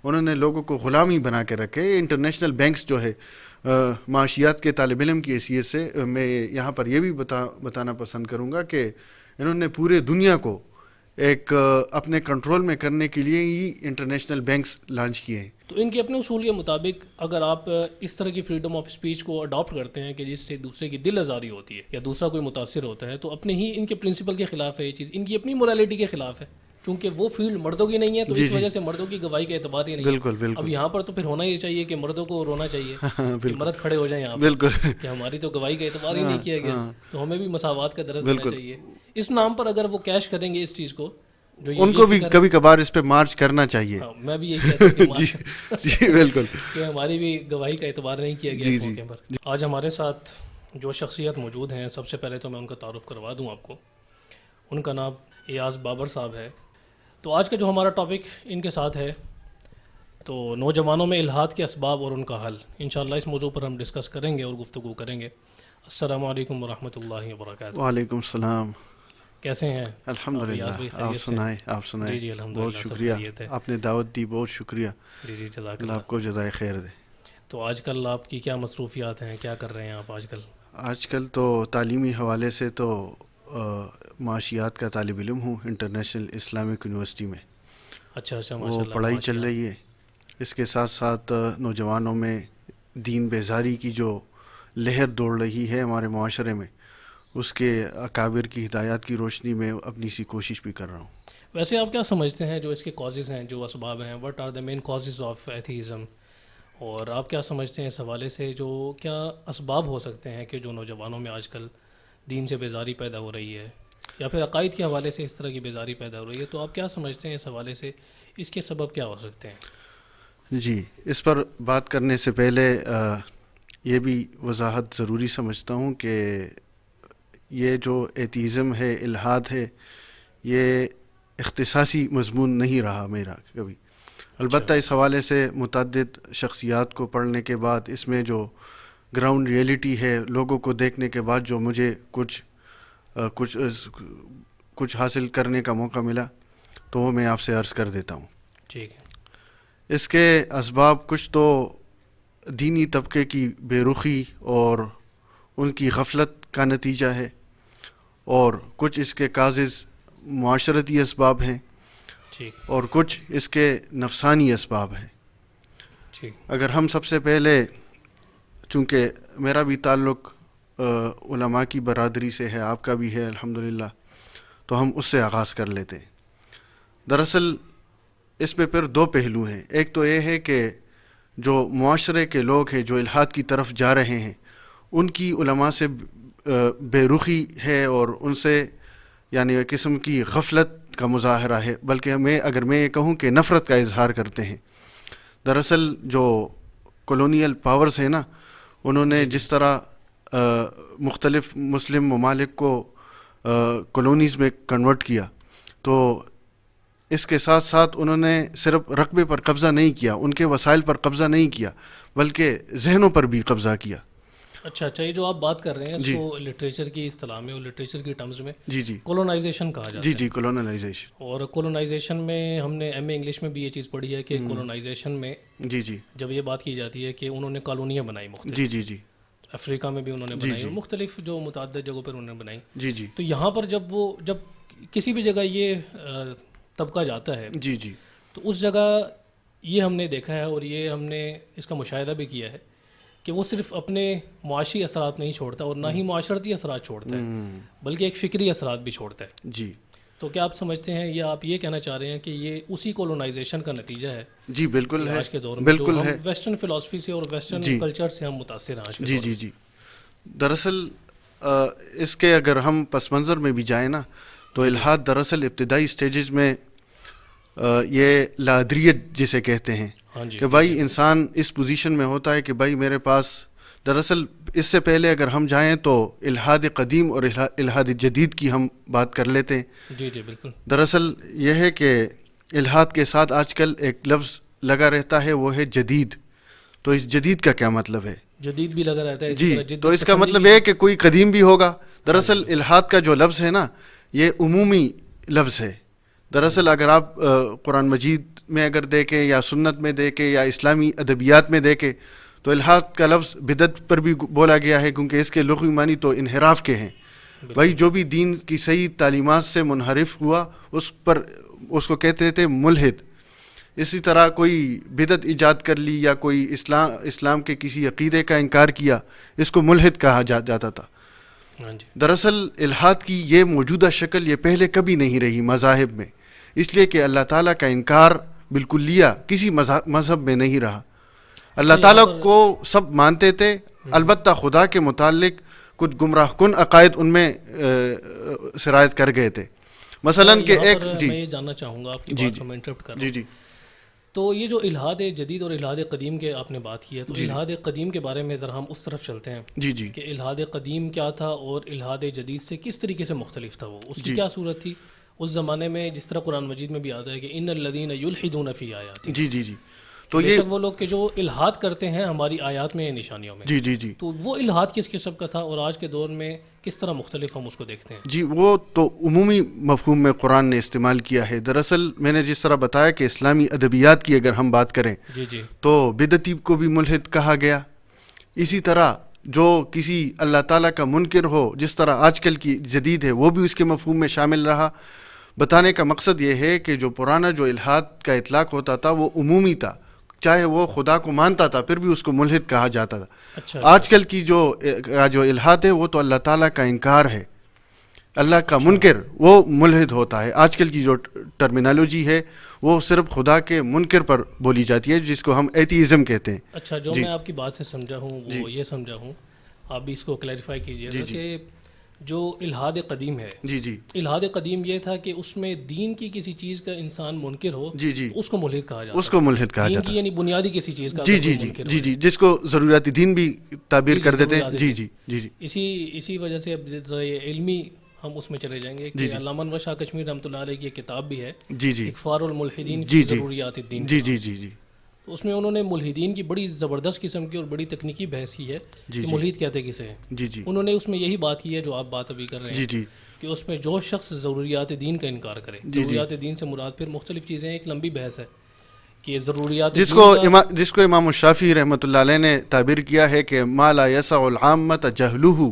انہوں نے لوگوں کو غلام ہی بنا کے رکھے. انٹرنیشنل بینکس جو ہے معاشیات کے طالب علم کی حیثیت سے میں یہاں پر یہ بھی بتانا پسند کروں گا کہ انہوں نے پورے دنیا کو ایک اپنے کنٹرول میں کرنے کے لیے ہی انٹرنیشنل بینکس لانچ کیے ہیں. تو ان کے اپنے اصول کے مطابق اگر آپ اس طرح کی فریڈم آف اسپیچ کو اڈاپٹ کرتے ہیں کہ جس سے دوسرے کی دل آزاری ہوتی ہے یا دوسرا کوئی متاثر ہوتا ہے، تو اپنے ہی ان کے پرنسپل کے خلاف ہے یہ چیز، ان کی اپنی موریلٹی کے خلاف ہے. کیونکہ وہ فیلڈ مردوں کی نہیں ہے تو اس وجہ سے مردوں کی گواہی کا اعتبار ہی نہیں ہے. بالکل بالکل. اب یہاں پر تو پھر ہونا یہ چاہیے کہ مردوں کو رونا چاہیے کہ مرد کھڑے ہو جائیں یہاں پر بالکل کہ ہماری تو گواہی کا اعتبار ہی نہیں کیا گیا، تو ہمیں بھی مساوات کا درس دینا چاہیے. اس نام پر اگر وہ کیش کریں گے اس چیز کو، ان کو بھی کبھی کبھار اس پہ مارچ کرنا چاہیے. میں بھی یہی کہتا ہوں جی بالکل کہ ہماری بھی گواہی کا اعتبار نہیں کیا گیا اس موقع پر. آج ہمارے ساتھ جو شخصیت موجود ہیں، سب سے پہلے تو میں ان کا تعارف کروا دوں آپ کو. ان کا نام ایاز بابر صاحب ہے. تو آج کا جو ہمارا ٹاپک ان کے ساتھ ہے تو نوجوانوں میں الحاد کے اسباب اور ان کا حل. انشاءاللہ اس موضوع پر ہم ڈسکس کریں گے اور گفتگو کریں گے. السلام علیکم ورحمۃ اللہ وبرکاتہ. وعلیکم السلام. کیسے ہیں؟ الحمدللہ. آپ سنائیں. جی جی الحمدللہ. بہت شکریہ، آپ نے دعوت دی، بہت شکریہ. جی جی جزاک اللہ آپ کو جزائے خیر دے. تو آج کل آپ کی کیا مصروفیات ہیں، کیا کر رہے ہیں آپ آج کل؟ آج کل تو تعلیمی حوالے سے تو معاشیات کا طالب علم ہوں انٹرنیشنل اسلامک یونیورسٹی میں. اچھا ماشاء وہ اللہ. پڑھائی چل رہی ہے. اس کے ساتھ ساتھ نوجوانوں میں دین بیزاری کی جو لہر دوڑ رہی ہے ہمارے معاشرے میں، اس کے اکابر کی ہدایات کی روشنی میں اپنی سی کوشش بھی کر رہا ہوں. ویسے آپ کیا سمجھتے ہیں جو اس کے کازز ہیں، جو اسباب ہیں، what are the main causes of atheism? اور آپ کیا سمجھتے ہیں اس حوالے سے جو کیا اسباب ہو سکتے ہیں کہ جو نوجوانوں میں آج کل دین سے بیزاری پیدا ہو رہی ہے یا پھر عقائد کے حوالے سے اس طرح کی بیزاری پیدا ہو رہی ہے؟ تو آپ کیا سمجھتے ہیں اس حوالے سے اس کے سبب کیا ہو سکتے ہیں؟ جی، اس پر بات کرنے سے پہلے یہ بھی وضاحت ضروری سمجھتا ہوں کہ یہ جو ایتھیزم ہے، الحاد ہے، یہ اختصاصی مضمون نہیں رہا میرا کبھی. البتہ اس حوالے سے متعدد شخصیات کو پڑھنے کے بعد اس میں جو گراؤنڈ ریئلٹی ہے، لوگوں کو دیکھنے کے بعد جو مجھے کچھ حاصل کرنے کا موقع ملا تو وہ میں آپ سے عرض کر دیتا ہوں. ٹھیک ہے. اس کے اسباب کچھ تو دینی طبقے کی بے رخی اور ان کی غفلت کا نتیجہ ہے، اور کچھ اس کے کازز معاشرتی اسباب ہیں، اور کچھ اس کے نفسانی اسباب ہیں. اگر ہم سب سے پہلے، چونکہ میرا بھی تعلق علماء کی برادری سے ہے، آپ کا بھی ہے الحمدللہ، تو ہم اس سے آغاز کر لیتے ہیں. دراصل اس میں پھر دو پہلو ہیں. ایک تو یہ ہے کہ جو معاشرے کے لوگ ہیں جو الحاد کی طرف جا رہے ہیں، ان کی علماء سے بے رخی ہے اور ان سے یعنی ایک قسم کی غفلت کا مظاہرہ ہے، بلکہ اگر میں یہ کہوں کہ نفرت کا اظہار کرتے ہیں. دراصل جو کولونیل پاورز ہیں نا، انہوں نے جس طرح مختلف مسلم ممالک کو کالونیز میں کنورٹ کیا، تو اس کے ساتھ ساتھ انہوں نے صرف رقبے پر قبضہ نہیں کیا، ان کے وسائل پر قبضہ نہیں کیا، بلکہ ذہنوں پر بھی قبضہ کیا. اچھا یہ جو آپ بات کر رہے ہیں اس کو لٹریچر کی اصطلاح میں اور لٹریچر کی ٹرمز میں جی کولونائزیشن کہا جاتا ہے. جی کولونائزیشن. اور کولونائزیشن میں ہم نے ایم اے انگلش میں بھی یہ چیز پڑھی ہے کہ کولونائزیشن میں جب یہ بات کی جاتی ہے کہ انہوں نے کالونیاں بنائی مختلف. جی افریقہ میں بھی انہوں نے بنائی اور مختلف جو متعدد جگہوں پر انہوں نے بنائی. جی تو یہاں پر جب کسی بھی جگہ یہ طبقہ جاتا ہے تو اس جگہ یہ ہم نے دیکھا ہے اور یہ ہم نے اس کا مشاہدہ بھی کیا ہے کہ وہ صرف اپنے معاشی اثرات نہیں چھوڑتا اور نہ ہی معاشرتی اثرات چھوڑتا ہے، بلکہ ایک فکری اثرات بھی چھوڑتا ہے. جی تو کیا آپ سمجھتے ہیں یا آپ یہ کہنا چاہ رہے ہیں کہ یہ اسی کولونائزیشن کا نتیجہ ہے؟ جی بالکل ہے. آج کے دور میں بالکل ہے. ویسٹرن فلسفی سے اور ویسٹرن کلچر سے ہم متاثر ہیں آج کے دور میں. جی دراصل اس کے اگر ہم پس منظر میں بھی جائیں نا، تو الحاد دراصل ابتدائی سٹیجز میں یہ لادریت جسے کہتے ہیں کہ بھائی انسان اس پوزیشن میں ہوتا ہے کہ بھائی میرے پاس، دراصل اس سے پہلے اگر ہم جائیں تو الحاد قدیم اور الحاد جدید کی ہم بات کر لیتے ہیں. جی بالکل. دراصل یہ ہے کہ الحاد کے ساتھ آج کل ایک لفظ لگا رہتا ہے، وہ ہے جدید. تو اس جدید کا کیا مطلب ہے؟ جدید بھی لگا رہتا ہے. جی تو اس کا مطلب یہ ہے کہ کوئی قدیم بھی ہوگا. دراصل الحاد کا جو لفظ ہے نا، یہ عمومی لفظ ہے. دراصل اگر آپ قرآن مجید میں اگر دیکھیں یا سنت میں دیکھیں یا اسلامی ادبیات میں دیکھیں تو الحاد کا لفظ بدعت پر بھی بولا گیا ہے، کیونکہ اس کے لغوی معنی تو انحراف کے ہیں. بھائی جو بھی دین کی صحیح تعلیمات سے منحرف ہوا اس کو کہتے تھے ملحد. اسی طرح کوئی بدعت ایجاد کر لی یا کوئی اسلام کے کسی عقیدے کا انکار کیا، اس کو ملحد کہا جاتا تھا. دراصل الحاد کی یہ موجودہ شکل یہ پہلے کبھی نہیں رہی مذاہب میں، اس لیے کہ اللہ تعالیٰ کا انکار بالکلیہ کسی مذہب میں نہیں رہا. اللہ تعالیٰ کو سب مانتے تھے، البتہ خدا کے متعلق کچھ گمراہ کن عقائد ان میں سرایت کر گئے تھے. مثلاً کہ ایک میں یہ جاننا چاہوں گا آپ کی بات کو میں انٹرپٹ کر رہا ہوں. تو یہ جو الحاد جدید اور الحاد قدیم کے آپ نے بات کی ہے، تو الحاد قدیم کے بارے میں ذرا ہم اس طرف چلتے ہیں کہ الحاد قدیم کیا تھا اور الحاد جدید سے کس طریقے سے مختلف تھا، وہ اس کی کیا صورت تھی اس زمانے میں، جس طرح قرآن مجید میں بھی آتا ہے کہ ان الذین یلحدون فی آیات. تو یہ وہ لوگ کہ جو الحاد کرتے ہیں ہماری آیات میں نشانیوں میں. تو وہ الحاد کس قسم کا تھا اور آج کے دور میں کس طرح مختلف ہم اس کو دیکھتے ہیں؟ وہ تو عمومی مفہوم میں قرآن نے استعمال کیا ہے. دراصل میں نے جس طرح بتایا کہ اسلامی ادبیات کی اگر ہم بات کریں تو بدعتی کو بھی ملحد کہا گیا. اسی طرح جو کسی اللہ تعالیٰ کا منکر ہو، جس طرح آج کل کی جدید ہے، وہ بھی اس کے مفہوم میں شامل رہا. بتانے کا مقصد یہ ہے کہ جو پرانا جو الحاد کا اطلاق ہوتا تھا وہ عمومی تھا، چاہے وہ خدا کو مانتا تھا پھر بھی اس کو ملحد کہا جاتا تھا. آج کل کی جو الحاد ہے وہ تو اللہ تعالیٰ کا انکار ہے، اللہ کا منکر وہ ملحد ہوتا ہے. آج کل کی جو ٹرمینالوجی ہے وہ صرف خدا کے منکر پر بولی جاتی ہے، جس کو ہم ایتھیزم کہتے ہیں. اچھا، جو میں آپ کی بات سے سمجھا ہوں وہ یہ سمجھا ہوں، آپ بھی اس کو کلیریفائی کیجیے گا کہ جو الحاد قدیم ہے، الحاد قدیم یہ تھا کہ اس میں دین کی کسی چیز کا انسان منکر ہو، اس کو ملحد کہا جاتا، اس کو ملحد کہا جاتا، یعنی بنیادی کسی چیز کا جس کو ضروریات دین بھی تعبیر کر دیتے ہیں. اسی وجہ سے اب علمی ہم اس میں چلے جائیں گے کہ علامہ انور شاہ کشمیری رحمۃ اللہ علیہ کی ایک کتاب بھی ہے اکفار الملحدین فی ضروریات الدین. اس میں انہوں نے ملحدین کی بڑی زبردست قسم کی اور بڑی تکنیکی بحث کی ہے کہ ملحد کہتے کسے ہیں. انہوں نے اس میں یہی بات کی ہے جو آپ بات ابھی کر رہے ہیں کہ اس میں جو شخص ضروریات دین کا انکار کرے، ضروریات دین سے مراد پھر مختلف چیزیں، ایک لمبی بحث ہے کہ ضروریات جس کو امام الشافعی رحمۃ اللہ علیہ نے تعبیر کیا ہے کہ ما لا یسع العامۃ جہلہ،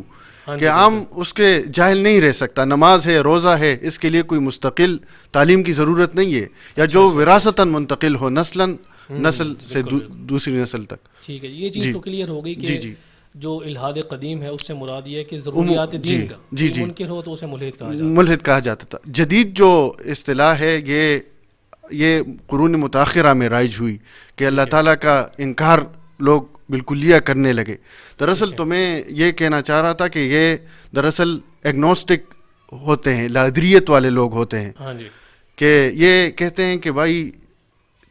کہ عام اس کے جاہل نہیں رہ سکتا. نماز ہے، روزہ ہے، اس کے لیے کوئی مستقل تعلیم کی ضرورت نہیں ہے، یا جو وراثتاً منتقل ہو نسل سے دوسری نسل تک. ٹھیک ہے، یہ چیز تو کلیئر ہو گئی کہ جو الحاد قدیم ہے اس سے مراد یہ ہے کہ ضروریات دین کا منکر ہو تو اسے ملحد کہا جاتا تھا. جدید جو اصطلاح ہے یہ قرون متاخرہ میں رائج ہوئی کہ اللہ تعالیٰ کا انکار لوگ بالکلیہ کرنے لگے. دراصل تو میں یہ کہنا چاہ رہا تھا کہ یہ دراصل ایگنوسٹک ہوتے ہیں، لادریت والے لوگ ہوتے ہیں، کہ یہ کہتے ہیں کہ بھائی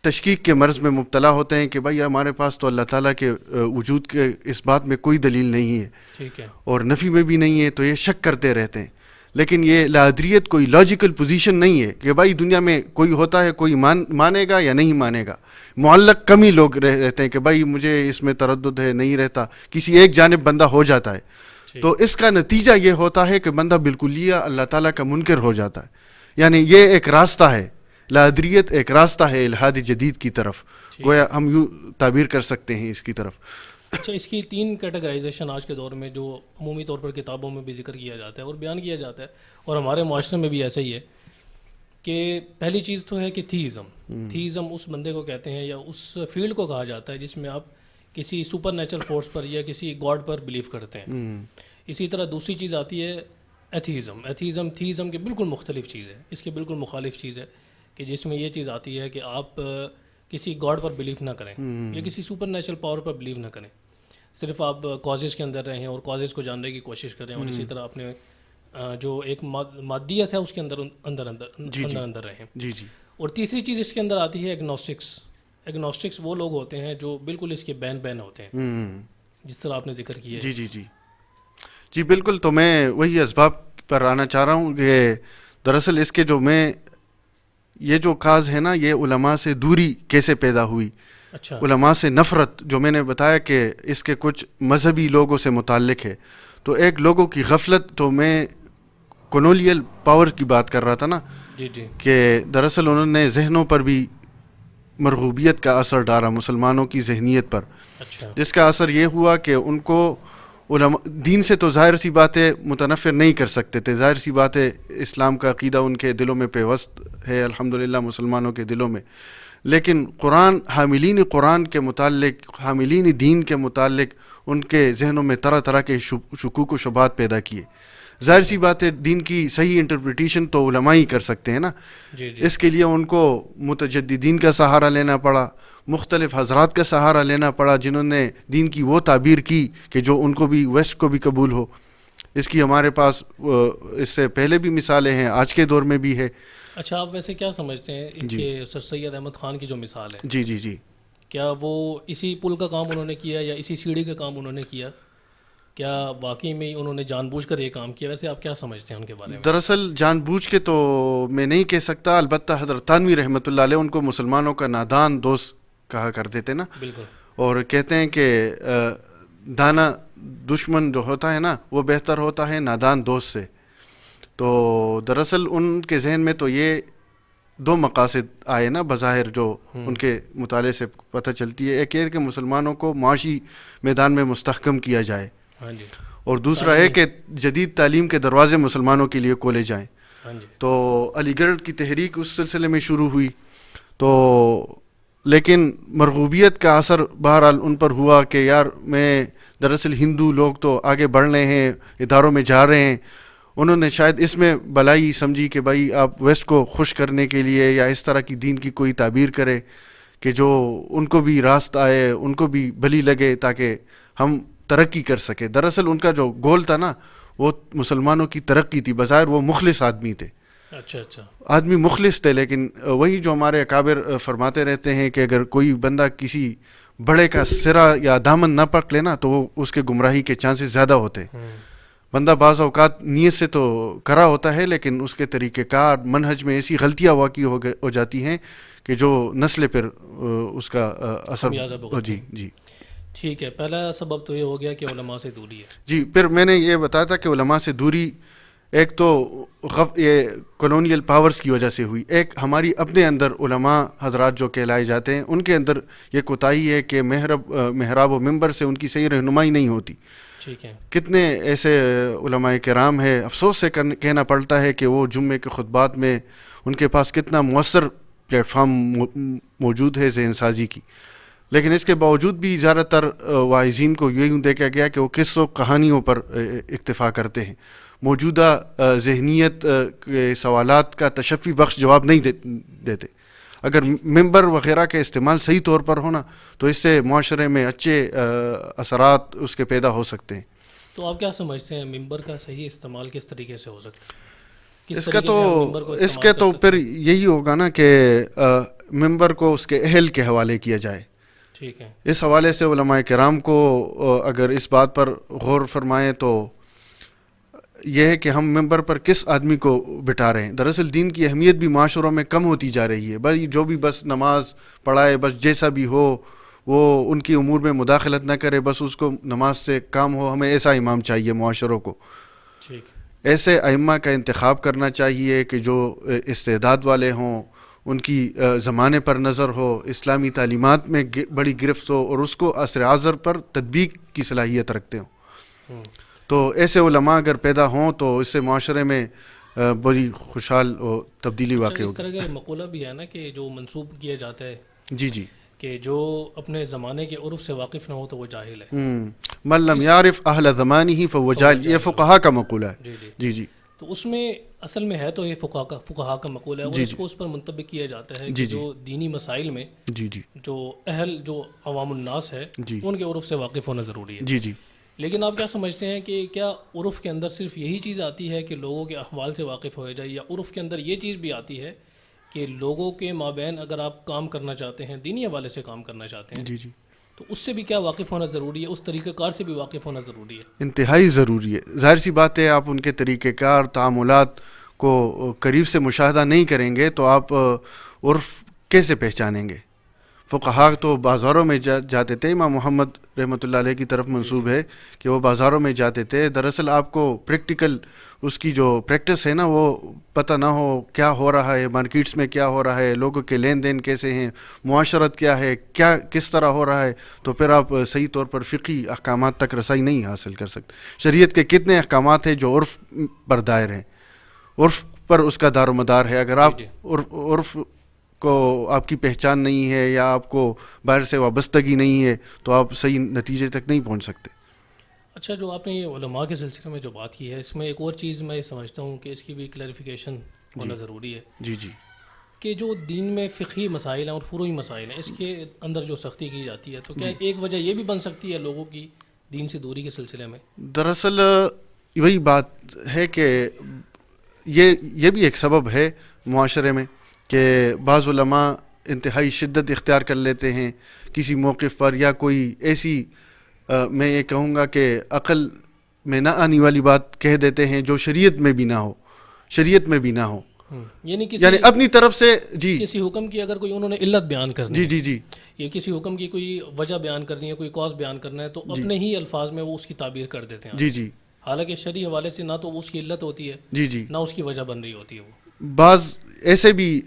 تشکیک کے مرض میں مبتلا ہوتے ہیں کہ بھائی ہمارے پاس تو اللہ تعالیٰ کے وجود کے اس بات میں کوئی دلیل نہیں ہے اور نفی میں بھی نہیں ہے، تو یہ شک کرتے رہتے ہیں. لیکن یہ لادریت کوئی لاجیکل پوزیشن نہیں ہے کہ بھائی دنیا میں کوئی ہوتا ہے، کوئی مانے گا یا نہیں مانے گا. معلق کم ہی لوگ رہتے ہیں کہ بھائی مجھے اس میں تردد ہے، نہیں رہتا، کسی ایک جانب بندہ ہو جاتا ہے. تو اس کا نتیجہ یہ ہوتا ہے کہ بندہ بالکلیہ اللہ تعالیٰ کا منکر ہو جاتا ہے. یعنی یہ ایک راستہ ہے، لادریت ایک راستہ ہے الحاد جدید کی طرف، گویا ہم یوں تعبیر کر سکتے ہیں اس کی طرف. اچھا، اس کی 3 کیٹیگرائزیشن آج کے دور میں جو عمومی طور پر کتابوں میں بھی ذکر کیا جاتا ہے اور بیان کیا جاتا ہے، اور ہمارے معاشرے میں بھی ایسا ہی ہے کہ پہلی چیز تو ہے کہ تھیزم اس بندے کو کہتے ہیں یا اس فیلڈ کو کہا جاتا ہے جس میں آپ کسی سپر نیچرل فورس پر یا کسی گاڈ پر بلیو کرتے ہیں. اسی طرح دوسری چیز آتی ہے ایتھیزم تھیزم کے بالکل مختلف چیز ہے، اس کے بالکل مخالف چیز ہے کہ جس میں یہ چیز آتی ہے کہ آپ کسی گاڈ پر بلیو نہ کریں یا کسی سپر نیچرل پاور پر بلیو نہ کریں، صرف آپ کازز کے اندر رہیں اور کازز کو جاننے کی کوشش کریں، اور اسی طرح اپنے جو ایک مادیت ہے اس کے اندر رہیں. اور تیسری چیز اس کے اندر آتی ہے ایگنوسٹکس وہ لوگ ہوتے ہیں جو بالکل اس کے بین ہوتے ہیں، جس طرح آپ نے ذکر کیا ہے. جی بالکل. تو میں وہی اسباب پر آنا چاہ رہا ہوں کہ دراصل اس کے یہ جو کاز ہے نا، یہ علماء سے دوری کیسے پیدا ہوئی. علماء سے نفرت، جو میں نے بتایا کہ اس کے کچھ مذہبی لوگوں سے متعلق ہے. تو ایک لوگوں کی غفلت، تو میں کولونیل پاور کی بات کر رہا تھا نا جی جی کہ دراصل انہوں نے ذہنوں پر بھی مرغوبیت کا اثر ڈالا، مسلمانوں کی ذہنیت پر، اچھا جس کا اثر یہ ہوا کہ ان کو علماء دین سے تو ظاہر سی بات ہے متنفر نہیں کر سکتے تھے، ظاہر سی بات ہے اسلام کا عقیدہ ان کے دلوں میں پیوست ہے الحمدللہ مسلمانوں کے دلوں میں، لیکن حاملین قرآن کے متعلق، حاملین دین کے متعلق ان کے ذہنوں میں طرح طرح کے شکوک و شبہات پیدا کیے۔ ظاہر سی بات ہے دین کی صحیح انٹرپریٹیشن تو علماء ہی کر سکتے ہیں نا، جی جی اس کے لیے ان کو متجددین کا سہارا لینا پڑا، مختلف حضرات کا سہارا لینا پڑا جنہوں نے دین کی وہ تعبیر کی کہ جو ان کو بھی ویسٹ کو بھی قبول ہو۔ اس کی ہمارے پاس اس سے پہلے بھی مثالیں ہیں، آج کے دور میں بھی ہے۔ اچھا آپ ویسے کیا سمجھتے ہیں جی کہ سر سید احمد خان کی جو مثال ہے، جی جی جی کیا وہ اسی پل کا کام انہوں نے کیا یا اسی سیڑھی کا کام انہوں نے کیا؟ کیا واقعی میں انہوں نے جان بوجھ کر یہ کام کیا؟ ویسے آپ کیا سمجھتے ہیں ان کے بارے میں؟ دراصل جان بوجھ کے تو میں نہیں کہہ سکتا، البتہ حضرت تھانوی رحمۃ اللہ علیہ ان کو مسلمانوں کا نادان دوست کہا کرتے تھے نا، بالکل اور کہتے ہیں کہ دانا دشمن جو ہوتا ہے نا وہ بہتر ہوتا ہے نادان دوست سے۔ تو دراصل ان کے ذہن میں تو یہ دو مقاصد آئے نا بظاہر جو ان کے مطالعے سے پتہ چلتی ہے، ایک یہ کہ مسلمانوں کو معاشی میدان میں مستحکم کیا جائے، ہاں جی اور دوسرا ہے کہ جدید تعلیم کے دروازے مسلمانوں کے لیے کھولے جائیں۔ ہاں جی تو علی گڑھ کی تحریک اس سلسلے میں شروع ہوئی، تو لیکن مرغوبیت کا اثر بہرحال ان پر ہوا کہ یار میں دراصل ہندو لوگ تو آگے بڑھ رہے ہیں، اداروں میں جا رہے ہیں، انہوں نے شاید اس میں بلائی سمجھی کہ بھائی آپ ویسٹ کو خوش کرنے کے لیے یا اس طرح کی دین کی کوئی تعبیر کرے کہ جو ان کو بھی راست آئے، ان کو بھی بھلی لگے تاکہ ہم ترقی کر سکے۔ دراصل ان کا جو گول تھا نا وہ مسلمانوں کی ترقی تھی، بظاہر وہ مخلص آدمی تھے، اچھا اچھا آدمی مخلص تھے، لیکن وہی جو ہمارے اکابر فرماتے رہتے ہیں کہ اگر کوئی بندہ کسی بڑے کا سرا یا دامن نہ پکڑ لینا تو وہ اس کے گمراہی کے چانسز زیادہ ہوتے ہیں۔ بندہ بعض اوقات نیت سے تو کرا ہوتا ہے لیکن اس کے طریقہ کار منہج میں ایسی غلطیاں واقع ہو جاتی ہیں کہ جو نسل پر اس کا خمیازہ اثر بھگتتے جی ہیں۔ جی ٹھیک ہے، پہلا سبب تو یہ ہو گیا کہ علماء سے دوری ہے۔ جی پھر میں نے یہ بتایا تھا کہ علماء سے دوری ایک تو یہ کولونیل پاورز کی وجہ سے ہوئی، ایک ہماری اپنے اندر علماء حضرات جو کہلائے جاتے ہیں ان کے اندر یہ کوتاہی ہے کہ محراب و منبر سے ان کی صحیح رہنمائی نہیں ہوتی۔ ٹھیک ہے، کتنے ایسے علماء کرام ہیں، افسوس سے کہنا پڑتا ہے کہ وہ جمعے کے خطبات میں ان کے پاس کتنا مؤثر پلیٹ فارم موجود ہے ذہن سازی کی، لیکن اس کے باوجود بھی زیادہ تر واعظین کو یوں دیکھا گیا کہ وہ قصوں کہانیوں پر اکتفا کرتے ہیں، موجودہ ذہنیت کے سوالات کا تشفی بخش جواب نہیں دیتے۔ اگر ممبر وغیرہ کے استعمال صحیح طور پر ہونا تو اس سے معاشرے میں اچھے اثرات اس کے پیدا ہو سکتے ہیں۔ تو آپ کیا سمجھتے ہیں ممبر کا صحیح استعمال کس طریقے سے ہو سکتا ہے؟ کس اس کا طریقے تو سے ہم ممبر کو اس استعمال کے کر تو سکتے پھر یہی ہوگا نا کہ ممبر کو اس کے اہل کے حوالے کیا جائے۔ ٹھیک ہے، اس حوالے سے علماء کرام کو اگر اس بات پر غور فرمائیں تو یہ ہے کہ ہم ممبر پر کس آدمی کو بٹھا رہے ہیں۔ دراصل دین کی اہمیت بھی معاشروں میں کم ہوتی جا رہی ہے، بس جو بھی بس نماز پڑھائے، بس جیسا بھی ہو وہ ان کی امور میں مداخلت نہ کرے، بس اس کو نماز سے کام ہو، ہمیں ایسا امام چاہیے معاشروں کو۔ ٹھیک، ایسے ائمہ کا انتخاب کرنا چاہیے کہ جو استعداد والے ہوں، ان کی زمانے پر نظر ہو، اسلامی تعلیمات میں بڑی گرفت ہو اور اس کو عصر حاضر پر تطبیق کی صلاحیت رکھتے ہوں۔ تو ایسے علماء اگر پیدا ہوں تو اس سے معاشرے میں بڑی خوشحال تبدیلی واقع اس ہوگی۔ طرح کا مقولہ بھی ہے نا کہ جو منسوب کیا جاتا ہے جی جی کہ جو اپنے زمانے کے عرف سے واقف نہ ہو تو وہ جاہل ہے۔ من لم یعرف اہل زمانہ فہو جاہل، یہ فقہا کا مقولہ ہے۔ جی جی، جی جی تو اس میں اصل میں ہے تو یہ فقہا کا مقولہ ہے، اور اس کو اس پر منطبق کیا جاتا ہے کہ جو دینی مسائل میں جی جی جو اہل جو عوام الناس ہے جی ان کے عرف سے واقف ہونا ضروری ہے۔ جی جی لیکن آپ کیا سمجھتے ہیں کہ کیا عرف کے اندر صرف یہی چیز آتی ہے کہ لوگوں کے احوال سے واقف ہو جائے، یا عرف کے اندر یہ چیز بھی آتی ہے کہ لوگوں کے مابین اگر آپ کام کرنا چاہتے ہیں، دینی حوالے سے کام کرنا چاہتے ہیں، جی جی تو اس سے بھی کیا واقف ہونا ضروری ہے، اس طریقہ کار سے بھی واقف ہونا ضروری ہے؟ انتہائی ضروری ہے۔ ظاہر سی بات ہے آپ ان کے طریقہ کار تعاملات کو قریب سے مشاہدہ نہیں کریں گے تو آپ عرف کیسے پہچانیں گے؟ فقہا تو بازاروں میں جاتے تھے. امام محمد رحمۃ اللہ علیہ کی طرف منسوب ہے کہ وہ بازاروں میں جاتے تھے. دراصل آپ کو پریکٹیکل اس کی جو پریکٹس ہے نا وہ پتہ نہ ہو کیا ہو رہا ہے مارکیٹس میں, کیا ہو رہا ہے, لوگوں کے لین دین کیسے ہیں, معاشرت کیا ہے, کیا کس طرح ہو رہا ہے, تو پھر آپ صحیح طور پر فقہی احکامات تک رسائی نہیں حاصل کر سکتے. شریعت کے کتنے احکامات ہیں جو عرف پر دائر ہیں, عرف پر اس کا دار و مدار ہے. اگر آپ عرف کو آپ کی پہچان نہیں ہے یا آپ کو باہر سے وابستگی نہیں ہے تو آپ صحیح نتیجے تک نہیں پہنچ سکتے. اچھا, جو آپ نے یہ علماء کے سلسلے میں جو بات کی ہے, اس میں ایک اور چیز میں سمجھتا ہوں کہ اس کی بھی کلیریفیکیشن ہونا ضروری ہے. جی جی. کہ جو دین میں فقہی مسائل ہیں اور فروعی مسائل ہیں, اس کے اندر جو سختی کی جاتی ہے, تو کیا ایک وجہ یہ بھی بن سکتی ہے لوگوں کی دین سے دوری کے سلسلے میں؟ دراصل وہی بات ہے کہ یہ بھی ایک سبب ہے معاشرے میں کہ بعض علماء انتہائی شدت اختیار کر لیتے ہیں کسی موقف پر, یا کوئی ایسی میں یہ کہوں گا کہ عقل میں نہ آنے والی بات کہہ دیتے ہیں جو شریعت میں بھی نہ ہو. یعنی اپنی طرف سے کسی حکم کی اگر کوئی انہوں نے علت بیان کرنی ہے, جی یہ کسی حکم کی کوئی وجہ بیان کرنی ہے, کوئی کاز بیان کرنا ہے, تو اپنے ہی الفاظ میں وہ اس کی تعبیر کر دیتے ہیں. جی. حالانکہ شرعی حوالے سے نہ تو اس کی علت ہوتی ہے, نہ اس کی وجہ بن رہی ہوتی ہے. بعض ایسے بھی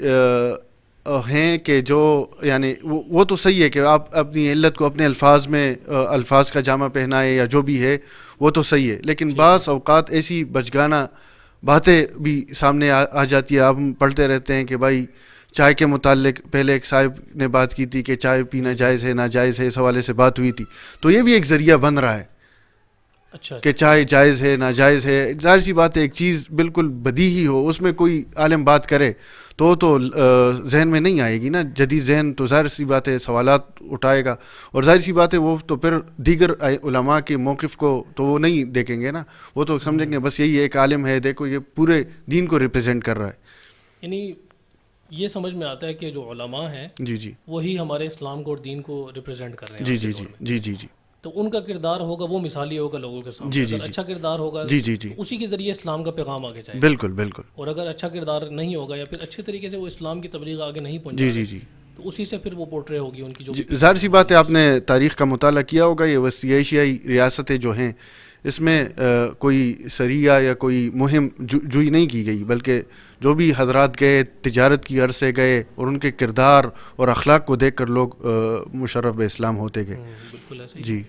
ہیں کہ جو یعنی وہ تو صحیح ہے کہ آپ اپنی علت کو اپنے الفاظ کا جامع پہنائے یا جو بھی ہے وہ تو صحیح ہے, لیکن بعض اوقات ایسی بچگانہ باتیں بھی سامنے آ جاتی ہے. آپ پڑھتے رہتے ہیں کہ بھائی چائے کے متعلق پہلے ایک صاحب نے بات کی تھی کہ چائے پینا جائز ہے ناجائز ہے, اس حوالے سے بات ہوئی تھی, تو یہ بھی ایک ذریعہ بن رہا ہے. اچھا, کہ چائے جائز ہے ناجائز ہے. ظاہر سی بات ہے ایک چیز بالکل بدیہی ہو, اس میں کوئی عالم بات کرے تو ذہن میں نہیں آئے گی نا. جدید ذہن تو ظاہر سی بات ہے سوالات اٹھائے گا, اور ظاہر سی بات ہے وہ تو پھر دیگر علماء کے موقف کو تو وہ نہیں دیکھیں گے نا, وہ تو سمجھیں گے بس یہی ایک عالم ہے, دیکھو یہ پورے دین کو ریپرزینٹ کر رہا ہے. یعنی یہ سمجھ میں آتا ہے کہ جو علماء ہیں جی وہی ہمارے اسلام کو اور دین کو ریپرزینٹ کر رہے ہیں. جی. تو ان کا کردار ہوگا وہ مثالی ہوگا لوگوں کے سامنے. اگر اچھا کردار ہوگا تو اسی کے ذریعے اسلام کا پیغام آگے جائے گا. بالکل. اور اگر اچھا کردار نہیں ہوگا یا پھر اچھے طریقے سے وہ اسلام کی تبلیغ آگے نہیں پہنچا تو اسی سے پھر وہ پورٹرے ہوگی ان کی جو ظاہر سی بات ہے. آپ نے تاریخ کا مطالعہ کیا ہوگا, یہ وسطی ایشیائی ریاستیں جو ہیں اس میں کوئی سریہ یا کوئی مہم جوئی نہیں کی گئی, بلکہ جو بھی حضرات گئے تجارت کی غرض سے گئے اور ان کے کردار اور اخلاق کو دیکھ کر لوگ مشرف بے اسلام ہوتے گئے. بالکل ایسے جی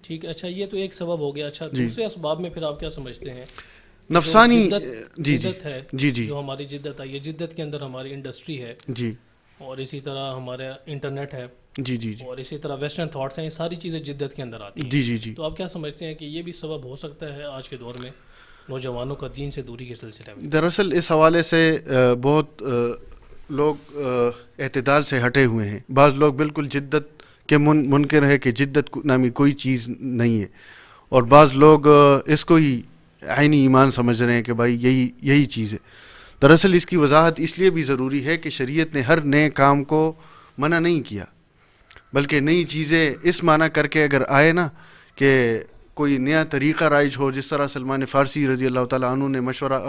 ٹھیک ہے. اچھا, یہ تو ایک سبب ہو گیا. اچھا, دوسرے اسباب میں پھر آپ کیا سمجھتے ہیں؟ نفسانی جدت ہے جو ہماری جدت ہے, یہ جدت کے اندر ہماری انڈسٹری ہے جی, اور اسی طرح ہمارا انٹرنیٹ ہے جی اور اسی طرح ویسٹرن تھاٹس ہیں, یہ ساری چیزیں جدت کے اندر آتی ہیں. جی. تو آپ کیا سمجھتے ہیں کہ یہ بھی سبب ہو سکتا ہے آج کے دور میں نوجوانوں کا دین سے دوری کے سلسلے میں؟ دراصل اس حوالے سے بہت لوگ اعتدال سے ہٹے ہوئے ہیں. بعض لوگ بالکل جدت کے منکر ہے کہ جدت نامی کوئی چیز نہیں ہے, اور بعض لوگ اس کو ہی عینی ایمان سمجھ رہے ہیں کہ بھائی یہی چیز ہے. دراصل اس کی وضاحت اس لیے بھی ضروری ہے کہ شریعت نے ہر نئے کام کو منع نہیں کیا, بلکہ نئی چیزیں اس معنی کر کے اگر آئے نا کہ کوئی نیا طریقہ رائج ہو, جس طرح سلمان فارسی رضی اللہ تعالیٰ عنہ نے مشورہ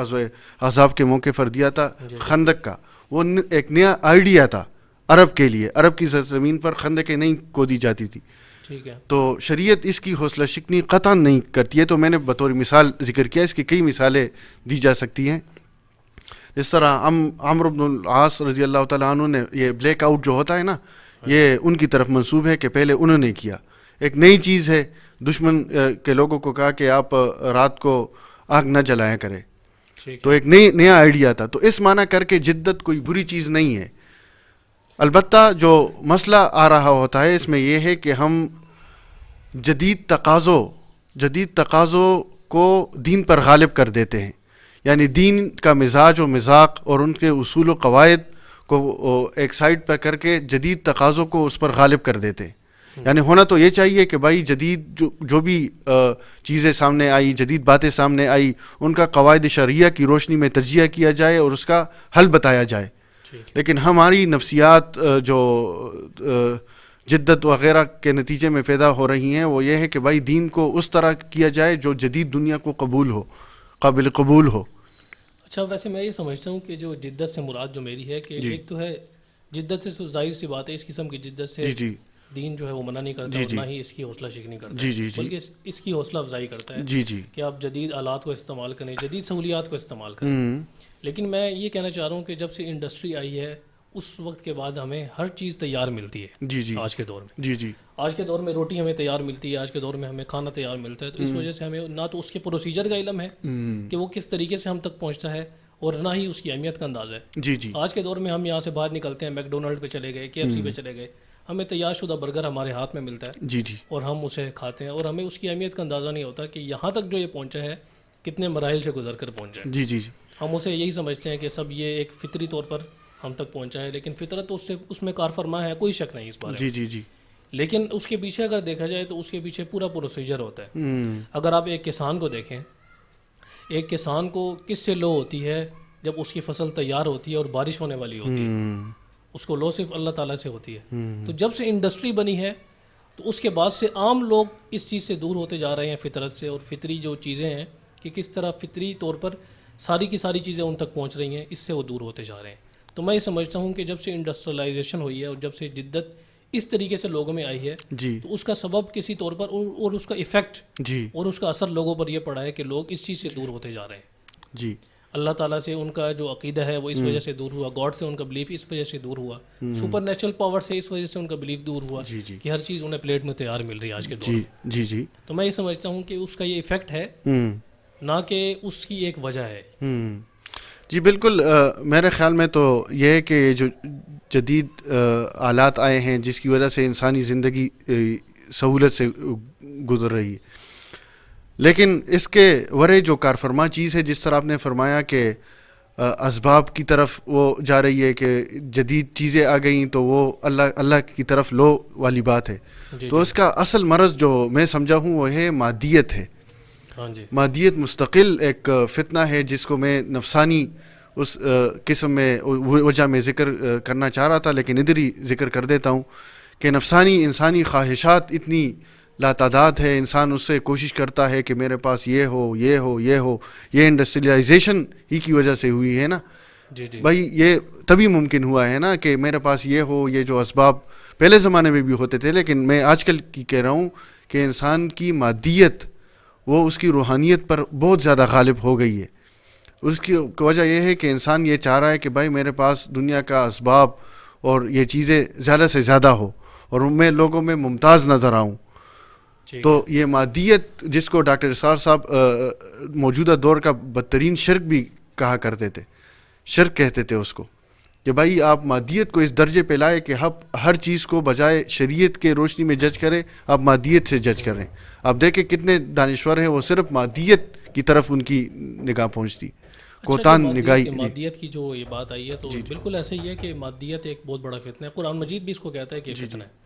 احزاب کے موقع پر دیا تھا خندق کا, وہ ایک نیا آئیڈیا تھا عرب کے لیے. عرب کی زمین پر خندقیں نہیں کھودی جاتی تھی, ٹھیک ہے, تو شریعت اس کی حوصلہ شکنی قطعاً نہیں کرتی ہے. تو میں نے بطور مثال ذکر کیا, اس کی کئی مثالیں دی جا سکتی ہیں. اس طرح عمرو بن العاص رضی اللہ تعالیٰ عنہ نے یہ بلیک آؤٹ جو ہوتا ہے نا, یہ ان کی طرف منسوب ہے کہ پہلے انہوں نے کیا. ایک نئی چیز ہے, دشمن کے لوگوں کو کہا کہ آپ رات کو آگ نہ جلایا کرے, تو ایک نیا آئیڈیا تھا. تو اس معنی کر کے جدت کوئی بری چیز نہیں ہے. البتہ جو مسئلہ آ رہا ہوتا ہے اس میں یہ ہے کہ ہم جدید تقاضوں کو دین پر غالب کر دیتے ہیں. یعنی دین کا مزاج و مذاق اور ان کے اصول و قواعد کو ایک سائڈ پر کر کے جدید تقاضوں کو اس پر غالب کر دیتے ہیں. یعنی ہونا تو یہ چاہیے کہ بھائی جدید جو بھی چیزیں سامنے آئی, جدید باتیں سامنے آئی, ان کا قواعد شرعیہ کی روشنی میں تجزیہ کیا جائے اور اس کا حل بتایا جائے. لیکن ہماری نفسیات جو جدت وغیرہ کے نتیجے میں پیدا ہو رہی ہیں وہ یہ ہے کہ بھائی دین کو اس طرح کیا جائے جو جدید دنیا کو قابل قبول ہو. اچھا, ویسے میں یہ سمجھتا ہوں کہ جو جدت سے مراد جو میری ہے کہ ایک تو ہے جدت سے تو ظاہر سی بات ہے اس قسم کی جدت سے جی جی دین جو ہے وہ منع نہیں کرتا اور نہ ہی اس کی حوصلہ شکنی کرتا جی ہے، جی جی بلکہ اس کی حوصلہ افزائی کرتا ہے جی جی کہ آپ جدید آلات کو استعمال کریں، جدید سہولیات کو استعمال کریں۔ لیکن میں یہ کہنا چاہ رہا ہوں کہ جب سے انڈسٹری آئی ہے اس وقت کے بعد ہمیں ہر چیز تیار ملتی ہے جی جی آج کے دور میں۔ جی جی آج کے دور میں روٹی ہمیں تیار ملتی ہے، آج کے دور میں ہمیں کھانا تیار ملتا ہے، تو اس وجہ سے ہمیں نہ تو اس کے پروسیجر کا علم ہے کہ وہ کس طریقے سے ہم تک پہنچتا ہے، اور نہ ہی اس کی اہمیت کا اندازہ ہے۔ جی جی آج کے دور میں ہم یہاں سے باہر نکلتے ہیں، میک ڈونلڈ پہ چلے گئے، کے ایف سی پہ چلے گئے، ہمیں تیار شدہ برگر ہمارے ہاتھ میں ملتا ہے جی جی اور ہم اسے کھاتے ہیں، اور ہمیں اس کی اہمیت کا اندازہ نہیں ہوتا کہ یہاں تک جو یہ پہنچا ہے کتنے مراحل سے گزر کر پہنچا ہے۔ جی جی ہم اسے یہی سمجھتے ہیں کہ سب یہ ایک فطری طور پر ہم تک پہنچا ہے، لیکن فطرت اس میں کار فرما ہے، کوئی شک نہیں اس بارے میں۔ جی جی جی لیکن اس کے پیچھے اگر دیکھا جائے تو اس کے پیچھے پورا پروسیجر ہوتا ہے۔ اگر آپ ایک کسان کو دیکھیں، ایک کسان کو کس سے لو ہوتی ہے؟ جب اس کی فصل تیار ہوتی ہے اور بارش ہونے والی ہوتی ہے، اس کو لو صرف اللہ تعالیٰ سے ہوتی ہے۔ تو جب سے انڈسٹری بنی ہے تو اس کے بعد سے عام لوگ اس چیز سے دور ہوتے جا رہے ہیں، فطرت سے، اور فطری جو چیزیں ہیں کہ کس طرح فطری طور پر ساری کی ساری چیزیں ان تک پہنچ رہی ہیں، اس سے وہ دور ہوتے جا رہے ہیں۔ تو میں یہ سمجھتا ہوں کہ جب سے انڈسٹریلائزیشن ہوئی ہے اور جب سے جدت اس طریقے سے لوگوں میں آئی ہے، جی تو اس کا سبب کسی طور پر اور اس کا ایفیکٹ جی اور اس کا اثر لوگوں پر یہ پڑا ہے کہ لوگ اس چیز سے دور ہوتے جا رہے ہیں۔ جی اللہ تعالیٰ سے ان کا جو عقیدہ ہے وہ اس وجہ سے دور ہوا، گاڈ سے ان کا بلیف اس وجہ سے دور ہوا، سپر نیچرل پاور سے اس وجہ سے ان کا بلیف دور ہوا جی جی کہ ہر چیز انہیں پلیٹ میں تیار مل رہی ہے آج کے دور جی میں۔ جی جی تو میں یہ سمجھتا ہوں کہ اس کا یہ ایفیکٹ ہے، نہ کہ اس کی ایک وجہ ہے۔ جی بالکل، میرے خیال میں تو یہ ہے کہ جو جدید آلات آئے ہیں جس کی وجہ سے انسانی زندگی سہولت سے گزر رہی ہے، لیکن اس کے ورے جو کارفرما چیز ہے، جس طرح آپ نے فرمایا کہ اسباب کی طرف وہ جا رہی ہے کہ جدید چیزیں آ گئیں تو وہ اللہ کی طرف لو والی بات ہے، تو اس کا اصل مرض جو میں سمجھا ہوں وہ ہے مادیت ہے۔ ہاں جی، مادیت مستقل ایک فتنہ ہے جس کو میں نفسانی اس قسم میں وجہ میں ذکر کرنا چاہ رہا تھا، لیکن ادھر ہی ذکر کر دیتا ہوں کہ نفسانی انسانی خواہشات اتنی لاتعداد ہے، انسان اس سے کوشش کرتا ہے کہ میرے پاس یہ ہو یہ ہو یہ ہو۔ یہ انڈسٹریلائزیشن ہی کی وجہ سے ہوئی ہے نا جی جی بھائی، یہ تبھی ممکن ہوا ہے نا کہ میرے پاس یہ ہو۔ یہ جو اسباب پہلے زمانے میں بھی ہوتے تھے، لیکن میں آج کل کی کہہ رہا ہوں کہ انسان کی مادیت وہ اس کی روحانیت پر بہت زیادہ غالب ہو گئی ہے۔ اس کی وجہ یہ ہے کہ انسان یہ چاہ رہا ہے کہ بھائی میرے پاس دنیا کا اسباب اور یہ چیزیں زیادہ سے زیادہ ہو اور میں لوگوں میں ممتاز نظر آؤں۔ ٹھیک تو ہے۔ یہ مادیت جس کو ڈاکٹر اسرار صاحب موجودہ دور کا بدترین شرک بھی کہا کرتے تھے، شرک کہتے تھے اس کو، کہ بھائی آپ مادیت کو اس درجے پہ لائے کہ ہر چیز کو بجائے شریعت کے روشنی میں جج کریں، آپ مادیت سے جج کریں۔ آپ دیکھیں کتنے دانشور ہیں وہ صرف مادیت کی طرف ان کی نگاہ پہنچتی، کوتان نگاہی۔ مادیت کی جو یہ بات آئی ہے تو بالکل ایسے ہی ہے کہ مادیت ایک بہت بڑا فتنہ ہے، قرآن مجید بھی اس کو کہتا ہے کہ فتنہ ہے۔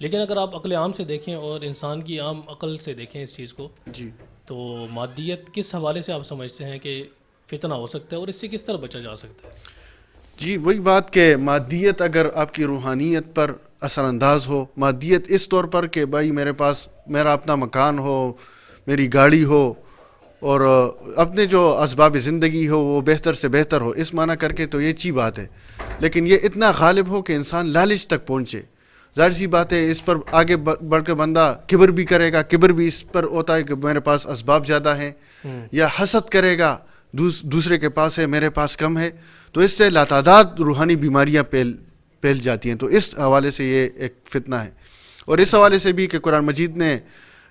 لیکن اگر آپ عقل عام سے دیکھیں اور انسان کی عام عقل سے دیکھیں اس چیز کو، جی تو مادیت کس حوالے سے آپ سمجھتے ہیں کہ فتنہ ہو سکتا ہے اور اس سے کس طرح بچا جا سکتا ہے؟ جی وہی بات کہ مادیت اگر آپ کی روحانیت پر اثر انداز ہو، مادیت اس طور پر کہ بھائی میرے پاس میرا اپنا مکان ہو، میری گاڑی ہو، اور اپنے جو اسباب زندگی ہو وہ بہتر سے بہتر ہو، اس معنی کر کے تو یہ اچھی بات ہے، لیکن یہ اتنا غالب ہو کہ انسان لالچ تک پہنچے۔ ظاہر سی بات ہے اس پر آگے بڑھ کے بندہ کبر بھی کرے گا، کبر بھی اس پر ہوتا ہے کہ میرے پاس اسباب زیادہ ہیں، یا حسد کرے گا دوسرے کے پاس ہے میرے پاس کم ہے، تو اس سے لاتعداد روحانی بیماریاں پھیل جاتی ہیں۔ تو اس حوالے سے یہ ایک فتنہ ہے، اور اس حوالے سے بھی کہ قرآن مجید نے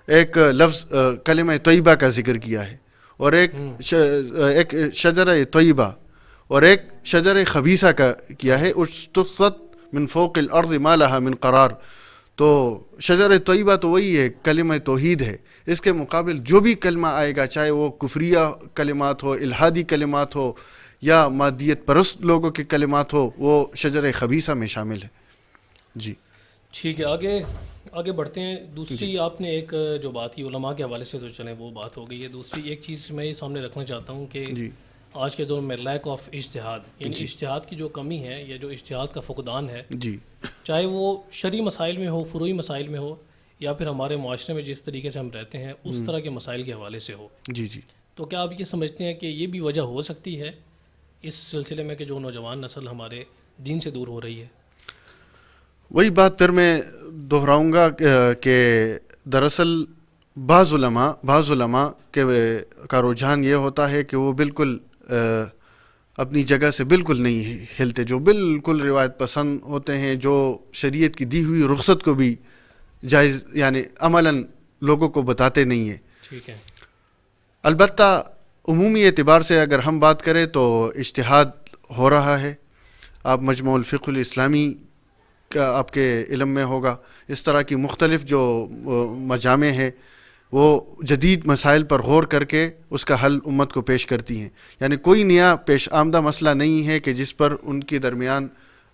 ایک لفظ کلمہ طیبہ کا ذکر کیا ہے، اور ایک شجرہ طیبہ اور ایک شجرہ خبیثہ کا کیا ہے، اجتثت من فوق الارض ما لها من قرار۔ تو شجرہ طیبہ تو وہی ہے، کلمہ توحید ہے، اس کے مقابل جو بھی کلمہ آئے گا، چاہے وہ کفریہ کلمات ہو، الہادی کلمات ہو، یا مادیت پرست لوگوں کے کلمات ہو، وہ شجرہ خبیثہ میں شامل ہے۔ جی ٹھیک ہے، آگے بڑھتے ہیں۔ دوسری آپ نے ایک جو بات کی علماء کے حوالے سے تو چلیں وہ بات ہو گئی ہے، دوسری ایک چیز میں یہ سامنے رکھنا چاہتا ہوں کہ جی آج کے دور میں لیک آف اجتہاد، یعنی اجتہاد کی جو کمی ہے یا جو اجتہاد کا فقدان ہے، جی چاہے وہ شرعی مسائل میں ہو، فروعی مسائل میں ہو، یا پھر ہمارے معاشرے میں جس طریقے سے ہم رہتے ہیں اس طرح کے مسائل کے حوالے سے ہو، جی جی تو کیا آپ یہ سمجھتے ہیں کہ یہ بھی وجہ ہو سکتی ہے اس سلسلے میں کہ جو نوجوان نسل ہمارے دین سے دور ہو رہی ہے؟ وہی بات پھر میں دہراؤں گا کہ دراصل بعض علماء کے کا رجحان یہ ہوتا ہے کہ وہ بالکل اپنی جگہ سے بالکل نہیں ہلتے، جو بالکل روایت پسند ہوتے ہیں، جو شریعت کی دی ہوئی رخصت کو بھی جائز یعنی عملاً لوگوں کو بتاتے نہیں ہیں. ٹھیک ہے. البتہ عمومی اعتبار سے اگر ہم بات کریں تو اجتہاد ہو رہا ہے. آپ مجموع الفقہ الاسلامی کا آپ کے علم میں ہوگا، اس طرح کی مختلف جو مجامع ہیں وہ جدید مسائل پر غور کر کے اس کا حل امت کو پیش کرتی ہیں. یعنی کوئی نیا پیش آمدہ مسئلہ نہیں ہے کہ جس پر ان کے درمیان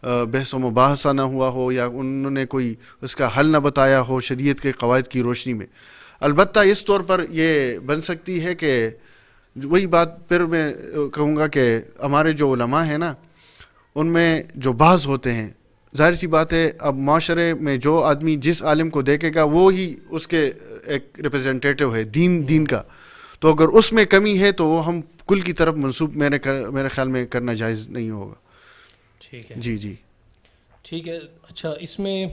بحث و مباحثہ نہ ہوا ہو یا انہوں نے کوئی اس کا حل نہ بتایا ہو شریعت کے قواعد کی روشنی میں. البتہ اس طور پر یہ بن سکتی ہے کہ وہی بات پھر میں کہوں گا کہ ہمارے جو علماء ہیں نا، ان میں جو بعض ہوتے ہیں، ظاہر سی بات ہے اب معاشرے میں جو آدمی جس عالم کو دیکھے گا وہ ہی اس کے ایک ریپرزینٹیٹیو ہے دین کا. تو اگر اس میں کمی ہے تو وہ ہم کل کی طرف منسوب میرے خیال میں کرنا جائز نہیں ہوگا. ٹھیک ہے. جی ٹھیک ہے. اچھا، اس میں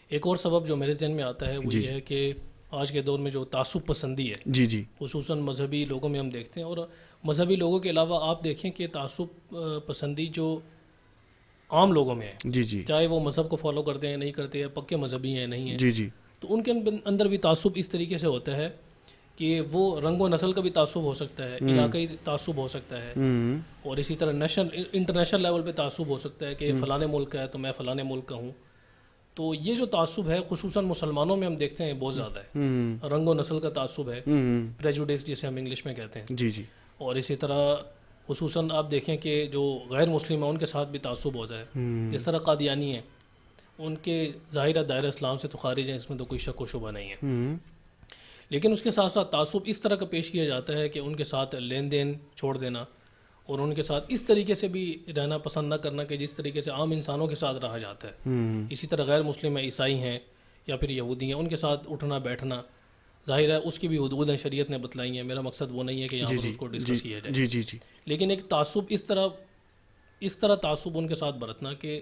ایک اور سبب جو میرے ذہن میں آتا ہے وہ یہ ہے کہ آج کے دور میں جو تعصب پسندی ہے، جی خصوصاً مذہبی لوگوں میں ہم دیکھتے ہیں، اور مذہبی لوگوں کے علاوہ آپ دیکھیں کہ تعصب پسندی جو عام لوگوں میں ہے، جی چاہے وہ مذہب کو فالو کرتے ہیں نہیں کرتے ہیں، پکے مذہبی ہیں نہیں ہیں، جی تو ان کے اندر بھی تعصب اس طریقے سے ہوتا ہے کہ وہ رنگ و نسل کا بھی تعصب ہو سکتا ہے، علاقائی تعصب ہو سکتا ہے، اور اسی طرح انٹرنیشنل لیول پہ تعصب ہو سکتا ہے کہ فلاں ملک کا ہے تو میں فلاں ملک کا ہوں. تو یہ جو تعصب ہے خصوصاً مسلمانوں میں ہم دیکھتے ہیں بہت زیادہ ہے. رنگ و نسل کا تعصب ہے، پریجوڈیس جسے ہم انگلش میں کہتے ہیں. جی اور اسی طرح خصوصاً آپ دیکھیں کہ جو غیر مسلم ہیں ان کے ساتھ بھی تعصب ہوتا ہے. جس طرح قادیانی ہیں، ان کے ظاہرہ دائرہ اسلام سے تو خارج ہیں، اس میں تو کوئی شک و شبہ نہیں ہے. لیکن اس کے ساتھ ساتھ تعصب اس طرح کا پیش کیا جاتا ہے کہ ان کے ساتھ لین دین چھوڑ دینا اور ان کے ساتھ اس طریقے سے بھی رہنا پسند نہ کرنا کہ جس طریقے سے عام انسانوں کے ساتھ رہا جاتا ہے. اسی طرح غیر مسلم ہیں، عیسائی ہیں یا پھر یہودی ہیں، ان کے ساتھ اٹھنا بیٹھنا ظاہر ہے اس کی بھی حدود ہیں، شریعت نے بتلائی ہیں. میرا مقصد وہ نہیں ہے کہ یہاں پر اس کو ڈسکس کیا جائے. جی لیکن ایک تعصب اس طرح تعصب ان کے ساتھ برتنا کہ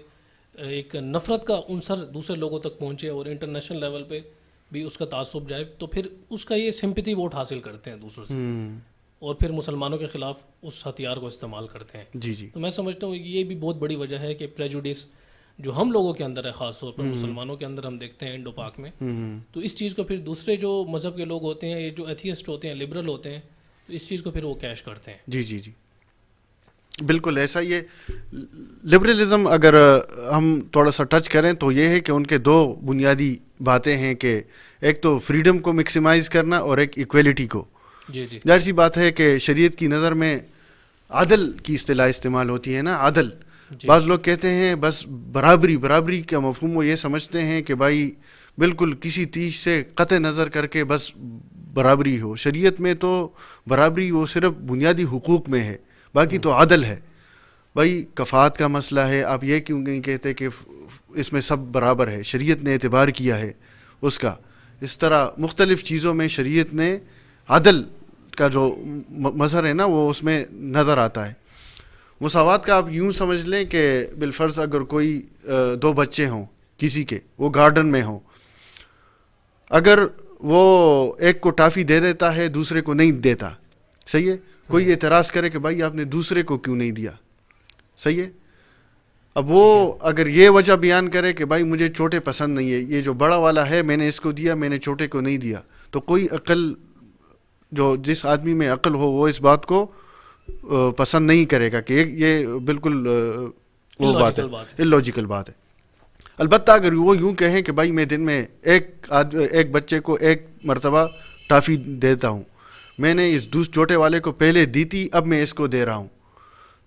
ایک نفرت کا عنصر دوسرے لوگوں تک پہنچے اور انٹرنیشنل لیول پہ بھی اس کا تعصب جائے، تو پھر اس کا یہ سمپتھی ووٹ حاصل کرتے ہیں دوسروں سے اور پھر مسلمانوں کے خلاف اس ہتھیار کو استعمال کرتے ہیں. جی تو میں سمجھتا ہوں یہ بھی بہت بڑی وجہ ہے کہ پریجوڈس جو ہم لوگوں کے اندر ہے، خاص طور پر مسلمانوں کے اندر ہم دیکھتے ہیں انڈو پاک میں، تو اس چیز کو پھر دوسرے جو مذہب کے لوگ ہوتے ہیں، یہ جو ایتھیسٹ ہوتے ہیں، لبرل ہوتے ہیں، تو اس چیز کو پھر وہ کیش کرتے ہیں. جی بالکل ایسا ہی ہے. لبرلزم اگر ہم تھوڑا سا ٹچ کریں تو یہ ہے کہ ان کے دو بنیادی باتیں ہیں کہ ایک تو فریڈم کو میکسیمائز کرنا اور ایک ایکویلٹی کو. جی ظاہر سی بات ہے کہ شریعت کی نظر میں عدل کی اصطلاح استعمال ہوتی ہے نا، عدل. بعض لوگ کہتے ہیں بس برابری کا مفہوم وہ یہ سمجھتے ہیں کہ بھائی بالکل کسی چیز سے قطع نظر کر کے بس برابری ہو. شریعت میں تو برابری وہ صرف بنیادی حقوق میں ہے، باقی تو عدل ہے. بھائی کفات کا مسئلہ ہے، آپ یہ کیوں نہیں کہتے کہ اس میں سب برابر ہے؟ شریعت نے اعتبار کیا ہے اس کا. اس طرح مختلف چیزوں میں شریعت نے عدل کا جو مظہر ہے نا وہ اس میں نظر آتا ہے. مساوات کا آپ یوں سمجھ لیں کہ بالفرض اگر کوئی دو بچے ہوں کسی کے، وہ گارڈن میں ہوں، اگر وہ ایک کو ٹافی دے دیتا ہے دوسرے کو نہیں دیتا، صحیح ہے؟ کوئی اعتراض کرے کہ بھائی آپ نے دوسرے کو کیوں نہیں دیا، صحیح ہے؟ اب وہ اگر یہ وجہ بیان کرے کہ بھائی مجھے چھوٹے پسند نہیں ہے، یہ جو بڑا والا ہے میں نے اس کو دیا، میں نے چھوٹے کو نہیں دیا، تو کوئی عقل جو جس آدمی میں عقل ہو وہ اس بات کو پسند نہیں کرے گا کہ یہ بالکل وہ بات ہے، اللاجیکل بات ہے. البتہ اگر وہ یوں کہیں کہ بھائی میں دن میں ایک بچے کو ایک مرتبہ ٹافی دیتا ہوں، میں نے اس چھوٹے والے کو پہلے دی تھی، اب میں اس کو دے رہا ہوں،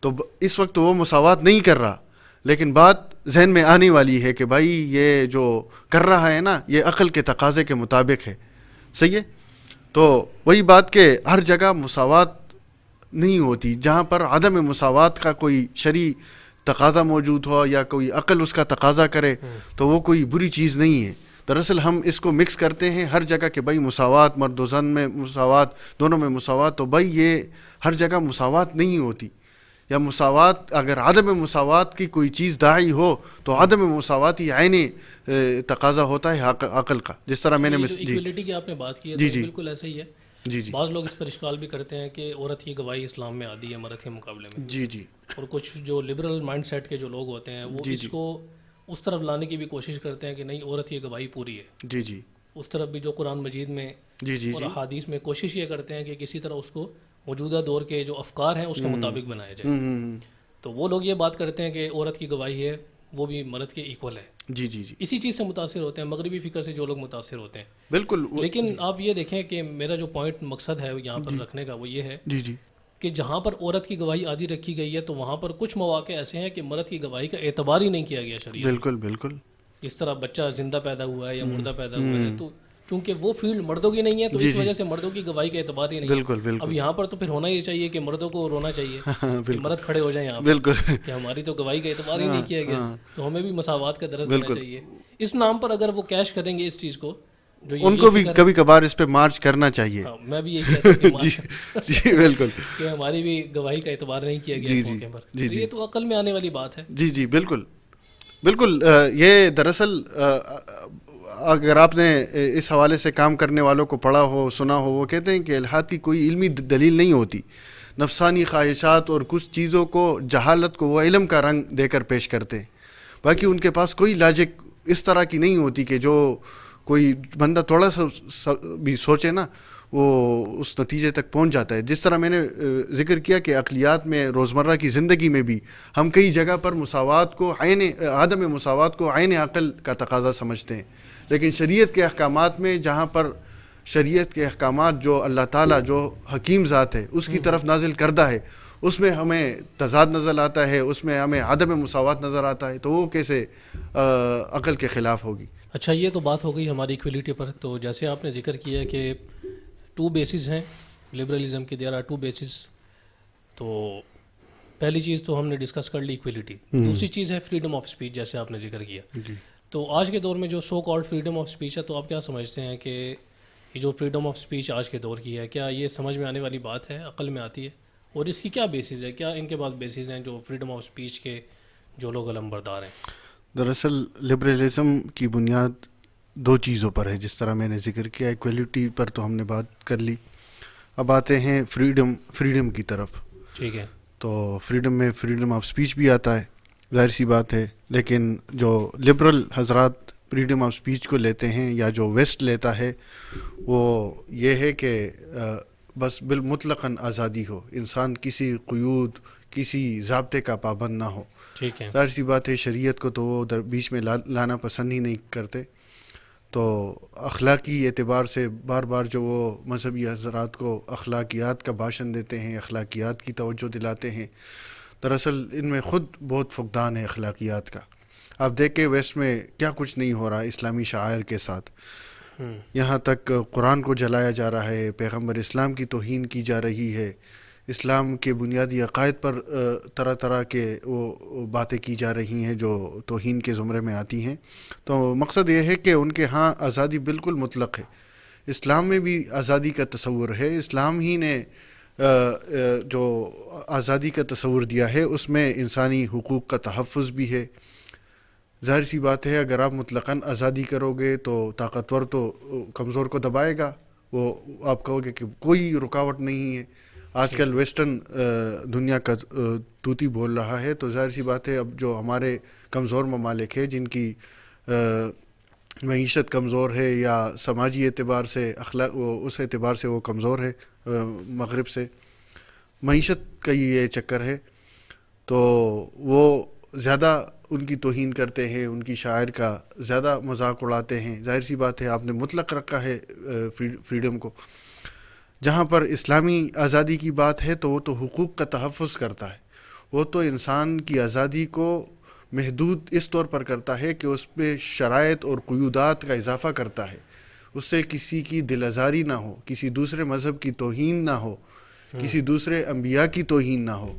تو اس وقت وہ مساوات نہیں کر رہا. لیکن بات ذہن میں آنے والی ہے کہ بھائی یہ جو کر رہا ہے نا یہ عقل کے تقاضے کے مطابق ہے، صحیح ہے؟ تو وہی بات کہ ہر جگہ مساوات نہیں ہوتی. جہاں پر عدم مساوات کا کوئی شرعی تقاضا موجود ہو یا کوئی عقل اس کا تقاضا کرے تو وہ کوئی بری چیز نہیں ہے. دراصل ہم اس کو مکس کرتے ہیں ہر جگہ کہ بھائی مساوات، مرد و زن میں مساوات، دونوں میں مساوات، تو بھائی یہ ہر جگہ مساوات نہیں ہوتی. یا مساوات، اگر عدم مساوات کی کوئی چیز داعی ہو تو عدم مساوات ہی عین تقاضا ہوتا ہے عقل کا. جس طرح میں نے جو ایکویلٹی کی آپ نے بات کی ہے تو بالکل ایسا ہی ہے. جی جی بعض لوگ اس پر اشکال بھی کرتے ہیں کہ عورت کی گواہی اسلام میں عادی ہے مرد کے مقابلے میں. جی جی. اور کچھ جو لبرل مائنڈ سیٹ کے جو لوگ ہوتے ہیں وہ اس کو اس طرف لانے کی بھی کوشش کرتے ہیں کہ نہیں عورت کی گواہی پوری ہے. جی جی. اس طرف بھی جو قرآن مجید میں اور احادیث میں کوشش یہ کرتے ہیں کہ کسی طرح اس کو موجودہ دور کے جو افکار ہیں اس کے مطابق بنایا جائے. تو وہ لوگ یہ بات کرتے ہیں کہ عورت کی گواہی ہے وہ بھی مرد کے ایکول ہے. جی جی جی. اسی چیز سے متاثر ہوتے ہیں مغربی فکر سے جو لوگ متاثر ہوتے ہیں. بالکل. لیکن آپ یہ دیکھیں کہ میرا جو پوائنٹ مقصد ہے یہاں پر رکھنے کا وہ یہ ہے جی جی کہ جہاں پر عورت کی گواہی عادی رکھی گئی ہے تو وہاں پر کچھ مواقع ایسے ہیں کہ مرد کی گواہی کا اعتبار ہی نہیں کیا گیا شریعت. بالکل بالکل. اس طرح بچہ زندہ پیدا ہوا ہے یا مردہ پیدا ہوا ہے تو چونکہ وہ فیلڈ مردوں کی نہیں ہے تو اس وجہ سے مردوں کی گواہی کا اعتبار ہی نہیں ہے. بالکل بالکل. اب یہاں پر تو پھر ہونا یہ چاہیے کہ مردوں کو رونا چاہیے کہ مرد کھڑے ہو جائیں یہاں پر. بالکل. کہ ہماری تو گواہی کا اعتبار ہی نہیں کیا گیا تو ہمیں بھی مساوات کا درس دینا چاہیے. اس نام پر اگر وہ کیش کریں گے اس چیز کو ان کو بھی کبھی کبھار اس پہ مارچ کرنا چاہیے. میں بھی یہی کہتا ہوں جی بالکل کہ ہماری بھی گواہی کا اعتبار نہیں کیا گیا موقع پر. یہ تو عقل میں آنے والی بات ہے. جی جی بالکل بالکل. یہ دراصل اگر آپ نے اس حوالے سے کام کرنے والوں کو پڑھا ہو سنا ہو وہ کہتے ہیں کہ الحاد کی کوئی علمی دلیل نہیں ہوتی. نفسانی خواہشات اور کچھ چیزوں کو جہالت کو وہ علم کا رنگ دے کر پیش کرتے ہیں. باقی ان کے پاس کوئی لاجک اس طرح کی نہیں ہوتی کہ جو کوئی بندہ تھوڑا سا بھی سوچے نا وہ اس نتیجے تک پہنچ جاتا ہے. جس طرح میں نے ذکر کیا کہ عقلیات میں روزمرہ کی زندگی میں بھی ہم کئی جگہ پر مساوات کو عدم مساوات کو عین عقل کا تقاضا سمجھتے ہیں. لیکن شریعت کے احکامات میں جہاں پر شریعت کے احکامات جو اللہ تعالیٰ جو حکیم ذات ہے اس کی طرف نازل کردہ ہے اس میں ہمیں تضاد نظر آتا ہے, اس میں ہمیں عدم مساوات نظر آتا ہے, تو وہ کیسے عقل کے خلاف ہوگی. اچھا یہ تو بات ہو گئی ہماری ایکویلٹی پر. تو جیسے آپ نے ذکر کیا کہ 2 بیسز ہیں لبرلزم کی, دیر آر 2 بیسز. تو پہلی چیز تو ہم نے ڈسکس کر لی ایکویلٹی. دوسری چیز ہے فریڈم آف اسپیچ جیسے آپ نے ذکر کیا. تو آج کے دور میں جو so called freedom of speech ہے تو آپ کیا سمجھتے ہیں کہ یہ جو فریڈم آف اسپیچ آج کے دور کی ہے کیا یہ سمجھ میں آنے والی بات ہے, عقل میں آتی ہے, اور اس کی کیا بیسز ہے, کیا ان کے بعد بیسز ہیں جو فریڈم آف اسپیچ کے جو لوگ علم بردار ہیں؟ دراصل لبرلزم کی بنیاد 2 چیزوں پر ہے جس طرح میں نے ذکر کیا. ایکویلٹی پر تو ہم نے بات کر لی, اب آتے ہیں فریڈم کی طرف. ٹھیک ہے. تو فریڈم میں فریڈم آف اسپیچ بھی آتا ہے, ظاہر سی بات ہے. لیکن جو لبرل حضرات فریڈم آف اسپیچ کو لیتے ہیں یا جو ویسٹ لیتا ہے وہ یہ ہے کہ بس بالمطلقاً آزادی ہو, انسان کسی قیود کسی ضابطے کا پابند نہ ہو. ٹھیک ہے. ظاہر سی بات ہے شریعت کو تو وہ بیچ میں لانا پسند ہی نہیں کرتے. تو اخلاقی اعتبار سے بار بار جو وہ مذہبی حضرات کو اخلاقیات کا بھاشن دیتے ہیں, اخلاقیات کی توجہ دلاتے ہیں, دراصل ان میں خود بہت فقدان ہے اخلاقیات کا. آپ دیکھیں ویسٹ میں کیا کچھ نہیں ہو رہا اسلامی شعائر کے ساتھ. یہاں تک قرآن کو جلایا جا رہا ہے, پیغمبر اسلام کی توہین کی جا رہی ہے, اسلام کے بنیادی عقائد پر طرح طرح کے وہ باتیں کی جا رہی ہیں جو توہین کے زمرے میں آتی ہیں. تو مقصد یہ ہے کہ ان کے ہاں آزادی بالکل مطلق ہے. اسلام میں بھی آزادی کا تصور ہے, اسلام ہی نے جو آزادی کا تصور دیا ہے اس میں انسانی حقوق کا تحفظ بھی ہے. ظاہر سی بات ہے اگر آپ مطلقاً آزادی کرو گے تو طاقتور تو کمزور کو دبائے گا, وہ آپ کہو گے کہ کوئی رکاوٹ نہیں ہے. آج کل ویسٹرن دنیا کا طوطی بول رہا ہے, تو ظاہر سی بات ہے اب جو ہمارے کمزور ممالک ہیں جن کی معیشت کمزور ہے یا سماجی اعتبار سے اس اعتبار سے وہ کمزور ہے مغرب سے, معیشت کا یہ چکر ہے, تو وہ زیادہ ان کی توہین کرتے ہیں, ان کی شاعر کا زیادہ مذاق اڑاتے ہیں. ظاہر سی بات ہے آپ نے مطلق رکھا ہے فریڈم کو. جہاں پر اسلامی آزادی کی بات ہے تو وہ تو حقوق کا تحفظ کرتا ہے, وہ تو انسان کی آزادی کو محدود اس طور پر کرتا ہے کہ اس پہ شرائط اور قیودات کا اضافہ کرتا ہے, اس سے کسی کی دل آزاری نہ ہو, کسی دوسرے مذہب کی توہین نہ ہو, کسی دوسرے انبیاء کی توہین نہ ہو.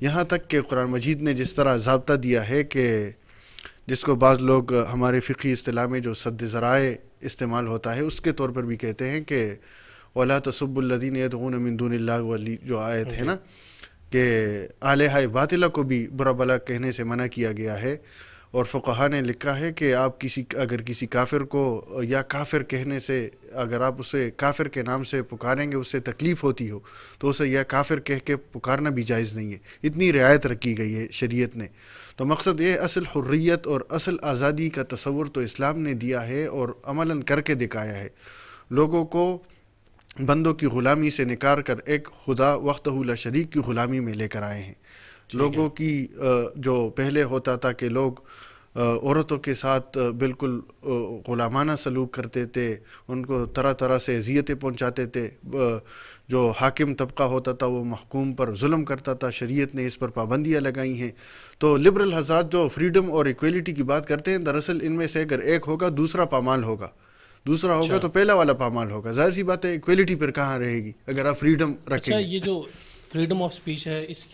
یہاں تک کہ قرآن مجید نے جس طرح ضابطہ دیا ہے کہ جس کو بعض لوگ ہمارے فقہی اصطلاح میں جو سد ذرائع استعمال ہوتا ہے اس کے طور پر بھی کہتے ہیں کہ وَلَا تَسُبُّوا الَّذِينَ يَدْعُونَ مِن دُونِ اللَّهِ, والی جو آیت ہے نا, کہ آلہۂ باطلہ کو بھی برا بلا کہنے سے منع کیا گیا ہے، اور فقہا نے لکھا ہے کہ آپ اگر کسی کافر کو یا کافر کہنے سے، اگر آپ اسے کافر کے نام سے پکاریں گے، اس سے تکلیف ہوتی ہو، تو اسے یا کافر کہہ کے پکارنا بھی جائز نہیں ہے. اتنی رعایت رکھی گئی ہے شریعت نے. تو مقصد یہ اصل حریت اور اصل آزادی کا تصور تو اسلام نے دیا ہے اور عملاً کر کے دکھایا ہے. لوگوں کو بندوں کی غلامی سے نکار کر ایک خدا وحدہ لا شریک کی غلامی میں لے کر آئے ہیں. لوگوں کی جو پہلے ہوتا تھا کہ لوگ عورتوں کے ساتھ بالکل غلامانہ سلوک کرتے تھے، ان کو طرح طرح سے اذیتیں پہنچاتے تھے، جو حاکم طبقہ ہوتا تھا وہ محکوم پر ظلم کرتا تھا، شریعت نے اس پر پابندیاں لگائی ہیں. تو لبرل حضرات جو فریڈم اور ایکویلٹی کی بات کرتے ہیں، دراصل ان میں سے اگر ایک ہوگا دوسرا پامال ہوگا، دوسرا ہوگا تو پہلا والا پامال ہوگا. ظاہر سی بات ہے ایکویلٹی پھر کہاں رہے گی اگر آپ فریڈم رکھیں گے. یہ جو فریڈم آف اسپیچ ہے، اس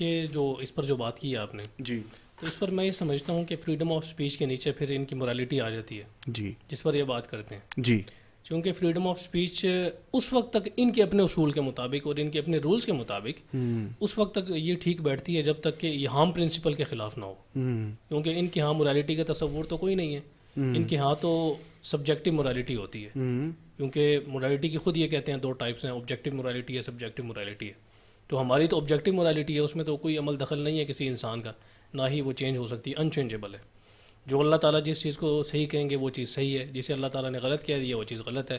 پر جو بات کی ہے آپ نے، جی، تو اس پر میں یہ سمجھتا ہوں کہ فریڈم آف اسپیچ کے نیچے پھر ان کی مورالٹی آ جاتی ہے، جی، جس پر یہ بات کرتے ہیں. جی، چونکہ فریڈم آف اسپیچ اس وقت تک ان کے اپنے اصول کے مطابق اور ان کے اپنے رولز کے مطابق اس وقت تک یہ ٹھیک بیٹھتی ہے جب تک کہ یہ ہارم پرنسپل کے خلاف نہ ہو. کیونکہ ان کے ہاں مورالٹی کا تصور تو کوئی نہیں ہے، ان کے ہاں تو سبجیکٹو مورالٹی ہوتی ہے. کیونکہ مورالٹی کی خود یہ کہتے ہیں دو ٹائپس ہیں، آبجیکٹو مورالٹی ہے، سبجیکٹو مورالٹی ہے. تو ہماری تو آبجیکٹو مورالٹی ہے، اس میں تو کوئی عمل دخل نہیں ہے کسی انسان کا، نہ ہی وہ چینج ہو سکتی، انچینجیبل ہے. جو اللہ تعالیٰ جس چیز کو صحیح کہیں گے وہ چیز صحیح ہے، جسے اللہ تعالیٰ نے غلط کہہ دیا وہ چیز غلط ہے.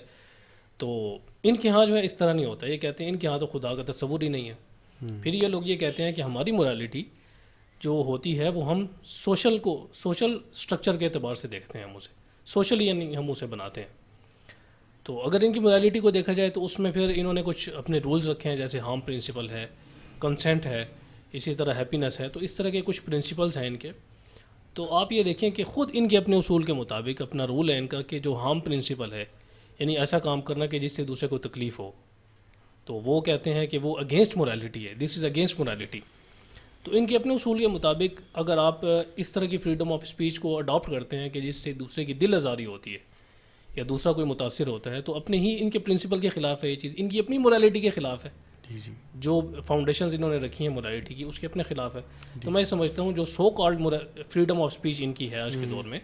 تو ان کے ہاں جو ہے اس طرح نہیں ہوتا. یہ کہتے ہیں ان کے ہاں تو خدا کا تصور ہی نہیں ہے. پھر یہ لوگ یہ کہتے ہیں کہ ہماری مورالٹی جو ہوتی ہے وہ ہم سوشل سٹرکچر کے اعتبار سے دیکھتے ہیں، ہم اسے سوشلی یعنی ہم اسے بناتے ہیں. تو اگر ان کی مورالٹی کو دیکھا جائے تو اس میں پھر انہوں نے کچھ اپنے رولز رکھے ہیں، جیسے ہارم پرنسپل ہے، کنسنٹ ہے، اسی طرح ہیپینس ہے. تو اس طرح کے کچھ پرنسپلز ہیں ان کے. تو آپ یہ دیکھیں کہ خود ان کے اپنے اصول کے مطابق اپنا رول ہے ان کا کہ جو ہارم پرنسپل ہے، یعنی ایسا کام کرنا کہ جس سے دوسرے کو تکلیف ہو، تو وہ کہتے ہیں کہ وہ اگینسٹ مورالٹی ہے، دس از اگینسٹ مورالٹی. تو ان کے اپنے اصول کے مطابق اگر آپ اس طرح کی فریڈم آف اسپیچ کو اڈاپٹ کرتے ہیں کہ جس سے دوسرے کی دل آزاری ہوتی ہے یا دوسرا کوئی متاثر ہوتا ہے، تو اپنے ہی ان کے پرنسپل کے خلاف ہے یہ چیز، ان کی اپنی مورالٹی کے خلاف ہے. جو فاؤنڈیشنز انہوں نے رکھی ہیں مورالٹی کی، اس کے اپنے خلاف ہے. تو میں سمجھتا ہوں جو so called freedom of speech ان کی ہے آج کے دور میں،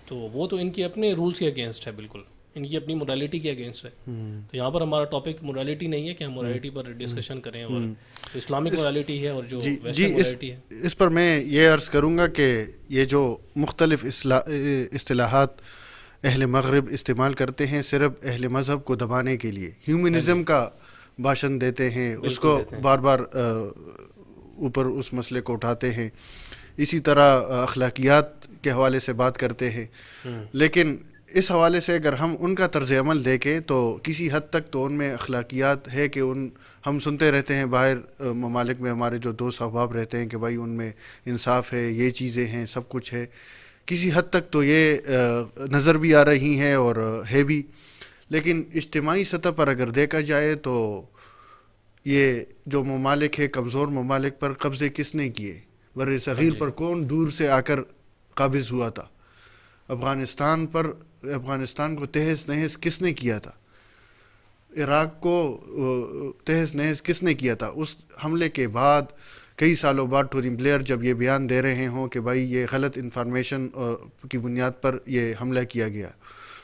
تو وہ تو ان کے اپنے رولز کے اگینسٹ ہے، بالکل ان کی اپنی مورالٹی کے اگینسٹ ہے. تو یہاں پر ہمارا ٹاپک مورالٹی نہیں ہے کہ ہم مورالٹی پر ڈسکشن کریں، اور اسلامک مورالٹی ہے اور جو ویسٹرن مورالٹی ہے. اس پر میں یہ عرض کروں گا کہ یہ جو مختلف اصطلاحات اہل مغرب استعمال کرتے ہیں صرف اہل مذہب کو دبانے کے لیے، ہیومنزم کا بھاشن دیتے ہیں، اس کو بار بار اوپر اس مسئلے کو اٹھاتے ہیں، اسی طرح اخلاقیات کے حوالے سے بات کرتے ہیں. لیکن اس حوالے سے اگر ہم ان کا طرز عمل دیکھیں تو کسی حد تک تو ان میں اخلاقیات ہے کہ ہم سنتے رہتے ہیں باہر ممالک میں ہمارے جو دوست احباب رہتے ہیں کہ بھائی ان میں انصاف ہے، یہ چیزیں ہیں، سب کچھ ہے. کسی حد تک تو یہ نظر بھی آ رہی ہیں اور ہے بھی. لیکن اجتماعی سطح پر اگر دیکھا جائے تو یہ جو ممالک ہے، کمزور ممالک پر قبضے کس نے کیے؟ بر صغیر پر کون دور سے آ کر قابض ہوا تھا؟ افغانستان کو تہس نہس کس نے کیا تھا؟ عراق کو تہس نہس کس نے کیا تھا؟ اس حملے کے بعد کئی سالوں بعد ٹونی بلیئر جب یہ بیان دے رہے ہوں کہ بھائی یہ غلط انفارمیشن کی بنیاد پر یہ حملہ کیا گیا،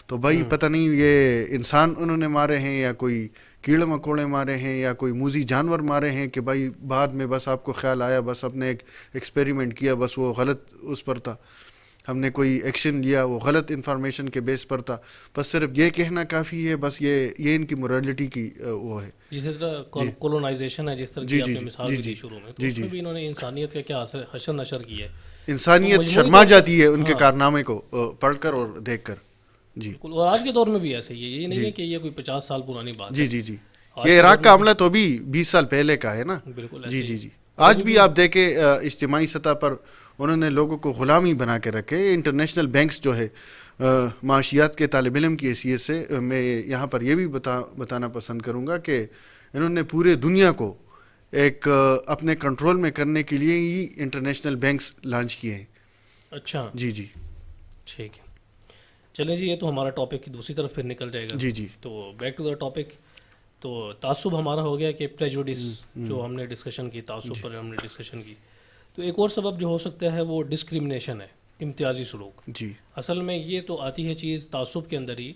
تو بھائی پتہ نہیں یہ انسان انہوں نے مارے ہیں یا کوئی کیڑے مکوڑے مارے ہیں یا کوئی موذی جانور مارے ہیں کہ بھائی بعد میں بس آپ کو خیال آیا، بس اپنے ایک ایکسپیریمنٹ کیا، بس وہ غلط اس پر تھا، ہم نے کوئی ایکشن لیا وہ غلط انفارمیشن کے بیس پر تھا، بس صرف یہ کہنا کافی ہے. بس یہ ان کی مورالٹی کی وہ ہے. جس طرح کولونائزیشن ہے، جس طرح کی آپ نے مثال دی شروع میں، تو اس میں بھی انہوں نے انسانیت کا کیا حشر نشر کیا ہے. انسانیت شرما جاتی ہے ان کے کارنامے کو پڑھ کر اور دیکھ کر. جی، اور آج کے دور میں بھی ایسے ہی ہے، یہ نہیں ہے کہ یہ کوئی 50 سال پرانی بات ہے. جی، یہ عراق کا عملہ تو بھی 20 سال پہلے کا ہے نا. بالکل. جی. آج بھی آپ دیکھیں اجتماعی سطح پر انہوں نے لوگوں کو غلامی بنا کے رکھے. انٹرنیشنل بینکس جو ہے معاشیات کے طالب علم کی حیثیت سے میں یہاں پر یہ بھی بتانا پسند کروں گا کہ انہوں نے پورے دنیا کو ایک اپنے کنٹرول میں کرنے کے لیے ہی انٹرنیشنل بینکس لانچ کیے ہیں. اچھا. جی. ٹھیک ہے، چلیں جی، یہ تو ہمارا ٹاپک کی دوسری طرف پھر نکل جائے گا. جی. تو بیک ٹو دا ٹاپک. تو تعصب ہمارا ہو گیا کہ پریجوڈس جو ہم نے ڈسکشن کی، تعصب پر ہم نے ڈسکشن کی. تو ایک اور سبب جو ہو سکتا ہے وہ ڈسکرمنیشن ہے، امتیازی سلوک. جی اصل میں یہ تو آتی ہے چیز تعصب کے اندر ہی.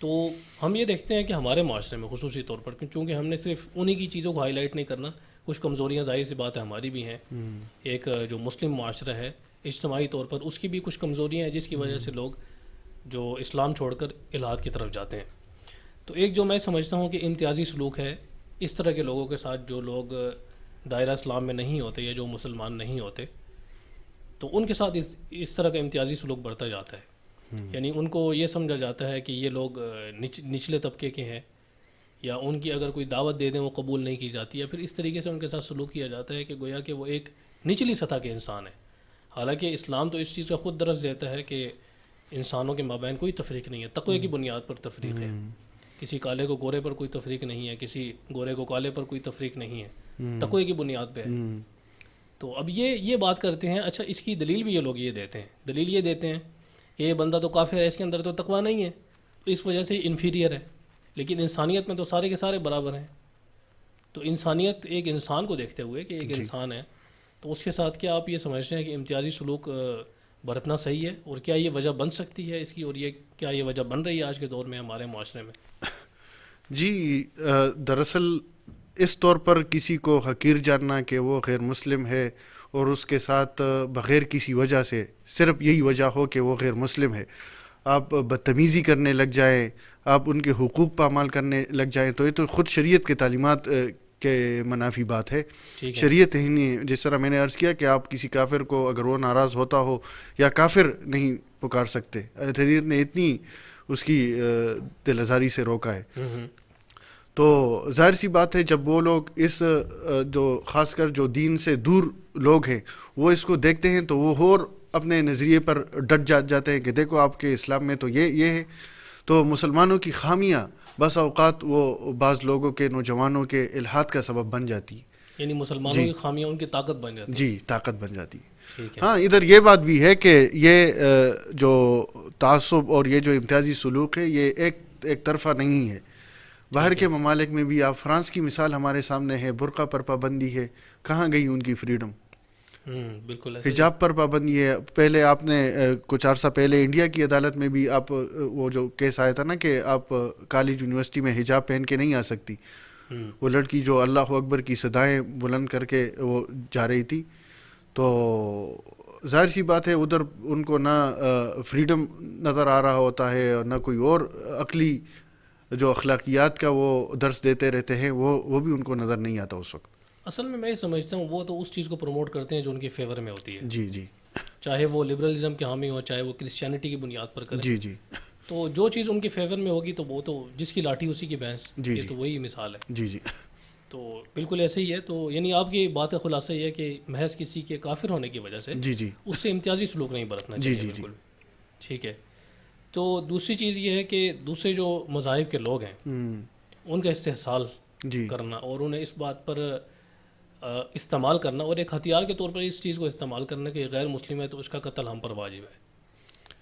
تو ہم یہ دیکھتے ہیں کہ ہمارے معاشرے میں خصوصی طور پر، چونکہ ہم نے صرف انہی کی چیزوں کو ہائی لائٹ نہیں کرنا، کچھ کمزوریاں ظاہر سی بات ہے ہماری بھی ہیں. ایک جو مسلم معاشرہ ہے اجتماعی طور پر، اس کی بھی کچھ کمزوریاں ہیں جس کی وجہ سے لوگ جو اسلام چھوڑ کر الحاد کی طرف جاتے ہیں. تو ایک جو میں سمجھتا ہوں کہ امتیازی سلوک ہے اس طرح کے لوگوں کے ساتھ جو لوگ دائرہ اسلام میں نہیں ہوتے یا جو مسلمان نہیں ہوتے، تو ان کے ساتھ اس طرح کا امتیازی سلوک برتا جاتا ہے. یعنی ان کو یہ سمجھا جاتا ہے کہ یہ لوگ نچلے طبقے کے ہیں، یا ان کی اگر کوئی دعوت دے دیں وہ قبول نہیں کی جاتی، یا پھر اس طریقے سے ان کے ساتھ سلوک کیا جاتا ہے کہ گویا کہ وہ ایک نچلی سطح کے انسان ہیں. حالانکہ اسلام تو اس چیز کا خود درس دیتا ہے کہ انسانوں کے مابین کوئی تفریق نہیں ہے، تقوی کی بنیاد پر تفریق ہے. کسی کالے کو گورے پر کوئی تفریق نہیں ہے، کسی گورے کو کالے پر کوئی تفریق نہیں ہے، تقوی کی بنیاد پہ ہے. تو اب یہ بات کرتے ہیں. اچھا، اس کی دلیل بھی یہ لوگ یہ دیتے ہیں، دلیل یہ دیتے ہیں کہ یہ بندہ تو کافر ہے، اس کے اندر تو تقوی نہیں ہے، تو اس وجہ سے انفیریئر ہے. لیکن انسانیت میں تو سارے کے سارے برابر ہیں. تو انسانیت ایک انسان کو دیکھتے ہوئے کہ ایک انسان ہے، تو اس کے ساتھ کیا آپ یہ سمجھتے ہیں کہ امتیازی سلوک برتنا صحیح ہے؟ اور کیا یہ وجہ بن سکتی ہے اس کی، اور کیا یہ وجہ بن رہی ہے آج کے دور میں ہمارے معاشرے میں؟ جی، دراصل اس طور پر کسی کو حقیر جاننا کہ وہ غیر مسلم ہے اور اس کے ساتھ بغیر کسی وجہ سے، صرف یہی وجہ ہو کہ وہ غیر مسلم ہے، آپ بدتمیزی کرنے لگ جائیں، آپ ان کے حقوق پامال کرنے لگ جائیں، تو یہ تو خود شریعت کے تعلیمات کے منافی بات ہے. شریعت ہی نہیں، جس طرح میں نے عرض کیا کہ آپ کسی کافر کو اگر وہ ناراض ہوتا ہو یا کافر نہیں پکار سکتے، شریعت نے اتنی اس کی دل آزاری سے روکا ہے. تو ظاہر سی بات ہے جب وہ لوگ اس جو خاص کر جو دین سے دور لوگ ہیں وہ اس کو دیکھتے ہیں تو وہ اور اپنے نظریے پر ڈٹ جاتے ہیں کہ دیکھو آپ کے اسلام میں تو یہ ہے. تو مسلمانوں کی خامیاں بس اوقات وہ بعض لوگوں کے، نوجوانوں کے الحاد کا سبب بن جاتی. یعنی مسلمانوں کی خامیاں ان کی طاقت بن جاتی. جی، طاقت بن جاتی. ہاں، ادھر یہ بات بھی ہے کہ یہ جو تعصب اور یہ جو امتیازی سلوک ہے یہ ایک طرفہ نہیں ہے. باہر کے ممالک میں بھی، آپ فرانس کی مثال ہمارے سامنے ہے، برقع پر پابندی ہے، کہاں گئی ان کی فریڈم؟ بالکل. حجاب پر پابندی ہے. پہلے آپ نے کچھ عرصہ پہلے انڈیا کی عدالت میں بھی آپ وہ جو کیس آیا تھا نا کہ آپ کالج یونیورسٹی میں حجاب پہن کے نہیں آ سکتی، وہ لڑکی جو اللہ اکبر کی صدائیں بلند کر کے وہ جا رہی تھی. تو ظاہر سی بات ہے ادھر ان کو نہ فریڈم نظر آ رہا ہوتا ہے اور نہ کوئی اور عقلی جو اخلاقیات کا وہ درس دیتے رہتے ہیں وہ بھی ان کو نظر نہیں آتا اس وقت. اصل میں یہ سمجھتا ہوں وہ تو اس چیز کو پروموٹ کرتے ہیں جو ان کے فیور میں ہوتی ہے. جی جی. چاہے وہ لبرلزم کے حامی ہو، چاہے وہ کرسچینٹی کی بنیاد پر کریں. جی جی. تو جو چیز ان کے فیور میں ہوگی تو وہ تو جس کی لاٹھی اسی کی بھینس. یہ تو وہی مثال ہے. جی جی. تو بالکل ایسے ہی ہے. تو یعنی آپ کی بات کا خلاصہ یہ ہے کہ محض کسی کے کافر ہونے کی وجہ سے جی جی اس سے امتیازی سلوک نہیں برتنا چاہیے. جی بالکل ٹھیک ہے. تو دوسری چیز یہ ہے کہ دوسرے جو مذاہب کے لوگ ہیں ان کا استحصال کرنا اور انہیں اس بات پر استعمال کرنا اور ایک ہتھیار کے طور پر اس چیز کو استعمال کرنا کہ غیر مسلم ہے تو اس کا قتل ہم پر واجب ہے.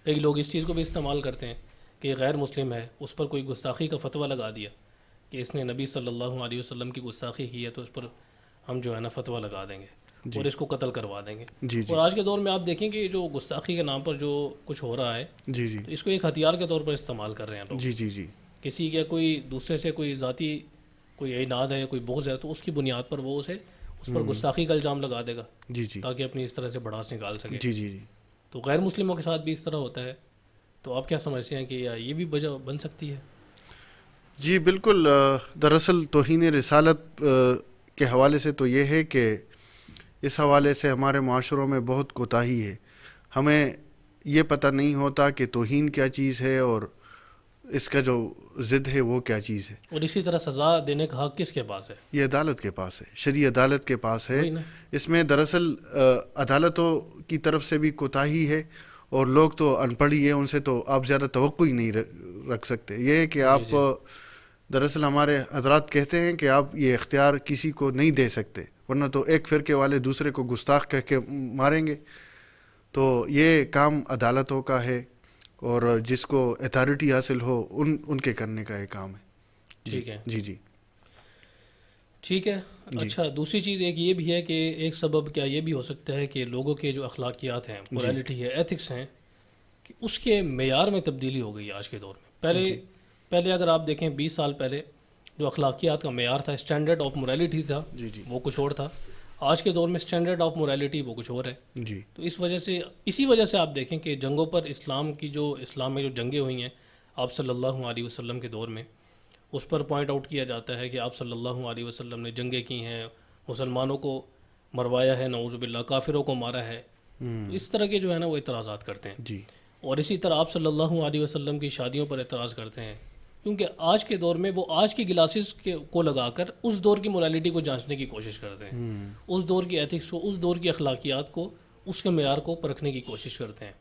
کئی لوگ اس چیز کو بھی استعمال کرتے ہیں کہ غیر مسلم ہے، اس پر کوئی گستاخی کا فتویٰ لگا دیا کہ اس نے نبی صلی اللہ علیہ وسلم کی گستاخی کی ہے تو اس پر ہم جو ہے نا فتویٰ لگا دیں گے اور اس کو قتل کروا دیں گے. اور آج کے دور میں آپ دیکھیں کہ جو گستاخی کے نام پر جو کچھ ہو رہا ہے تو اس کو ایک ہتھیار کے طور پر استعمال کر رہے ہیں لوگ. جی جی جی. کسی کا کوئی دوسرے سے کوئی ذاتی کوئی اعناد ہے، کوئی بغض ہے، تو اس کی بنیاد پر وہ اس پر گستاخی کا الزام لگا دے گا تاکہ اپنی اس طرح سے بڑھاس نکال سکے. جی جی جی. تو غیر مسلموں کے ساتھ بھی اس طرح ہوتا ہے. تو آپ کیا سمجھتے ہیں کہ یہ بھی وجہ بن سکتی ہے؟ جی بالکل. دراصل توہین رسالت کے حوالے سے تو یہ ہے کہ اس حوالے سے ہمارے معاشروں میں بہت کوتاہی ہے. ہمیں یہ پتہ نہیں ہوتا کہ توہین کیا چیز ہے اور اس کا جو ضد ہے وہ کیا چیز ہے. اور اسی طرح سزا دینے کا حق کس کے پاس ہے؟ یہ عدالت کے پاس ہے، شرعی عدالت کے پاس ہے. اس میں دراصل عدالتوں کی طرف سے بھی کوتاہی ہے اور لوگ تو ان پڑھ ہی ہیں، ان سے تو آپ زیادہ توقع ہی نہیں رکھ سکتے. یہ ہے کہ آپ دراصل ہمارے حضرات کہتے ہیں کہ آپ یہ اختیار کسی کو نہیں دے سکتے ورنہ تو ایک فرقے والے دوسرے کو گستاخ کہہ کے ماریں گے. تو یہ کام عدالتوں کا ہے اور جس کو اتھارٹی حاصل ہو ان کے کرنے کا یہ کام ہے. ٹھیک ہے جی جی ٹھیک ہے. اچھا دوسری چیز ایک یہ بھی ہے کہ ایک سبب کیا یہ بھی ہو سکتا ہے کہ لوگوں کے جو اخلاقیات ہیں، مورالٹی ہے، ایتھکس ہیں، کہ اس کے معیار میں تبدیلی ہو گئی ہے آج کے دور میں. پہلے اگر آپ دیکھیں 20 سال پہلے جو اخلاقیات کا معیار تھا، اسٹینڈرڈ آف مورالٹی تھا، وہ کچھ اور تھا. آج کے دور میں اسٹینڈرڈ آف مورالٹی وہ کچھ اور ہے. جی تو اسی وجہ سے آپ دیکھیں کہ جنگوں پر اسلام میں جو جنگیں ہوئی ہیں آپ صلی اللہ علیہ وسلم کے دور میں، اس پر پوائنٹ آؤٹ کیا جاتا ہے کہ آپ صلی اللہ علیہ وسلم نے جنگیں کی ہیں، مسلمانوں کو مروایا ہے، نعوذ باللہ کافروں کو مارا ہے. تو اس طرح کے جو ہے نا وہ اعتراضات کرتے ہیں. جی اور اسی طرح آپ صلی اللہ علیہ وسلم کی شادیوں پر اعتراض کرتے ہیں، کیونکہ آج کے دور میں وہ آج کی گلاسز کو لگا کر اس دور کی مورالٹی کو جانچنے کی کوشش کرتے ہیں، اس دور کی ایتھکس کو، اس دور کی اخلاقیات کو، اس کے معیار کو پرکھنے کی کوشش کرتے ہیں.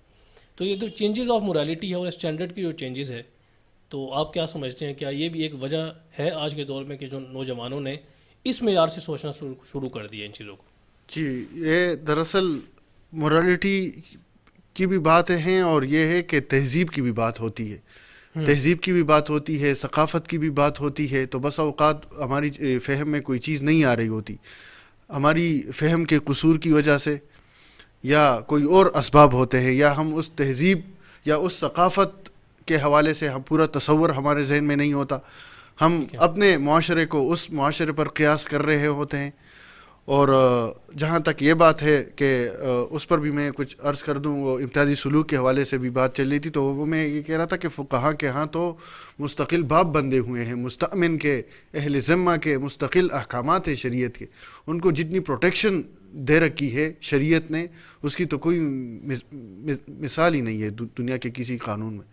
تو یہ جو چینجز آف مورالٹی ہے اور اسٹینڈرڈ کی جو چینجز ہے، تو آپ کیا سمجھتے ہیں، کیا یہ بھی ایک وجہ ہے آج کے دور میں کہ جو نوجوانوں نے اس معیار سے سوچنا شروع کر دیا ان چیزوں کو؟ جی یہ دراصل مورالٹی کی بھی بات ہیں اور یہ ہے کہ تہذیب کی بھی بات ہوتی ہے. تہذیب کی بھی بات ہوتی ہے، ثقافت کی بھی بات ہوتی ہے. تو بس اوقات ہماری فہم میں کوئی چیز نہیں آ رہی ہوتی، ہماری فہم کے قصور کی وجہ سے یا کوئی اور اسباب ہوتے ہیں، یا ہم اس تہذیب یا اس ثقافت کے حوالے سے ہم پورا تصور ہمارے ذہن میں نہیں ہوتا. ہم اپنے معاشرے کو اس معاشرے پر قیاس کر رہے ہوتے ہیں. اور جہاں تک یہ بات ہے کہ اس پر بھی میں کچھ عرض کر دوں، وہ امتیازی سلوک کے حوالے سے بھی بات چل رہی تھی، تو وہ میں یہ کہہ رہا تھا کہ فقہاء کے ہاں تو مستقل باب بندے ہوئے ہیں، مستأمن کے، اہل ذمہ کے مستقل احکامات ہیں شریعت کے. ان کو جتنی پروٹیکشن دے رکھی ہے شریعت نے، اس کی تو کوئی مثال ہی نہیں ہے دنیا کے کسی قانون میں.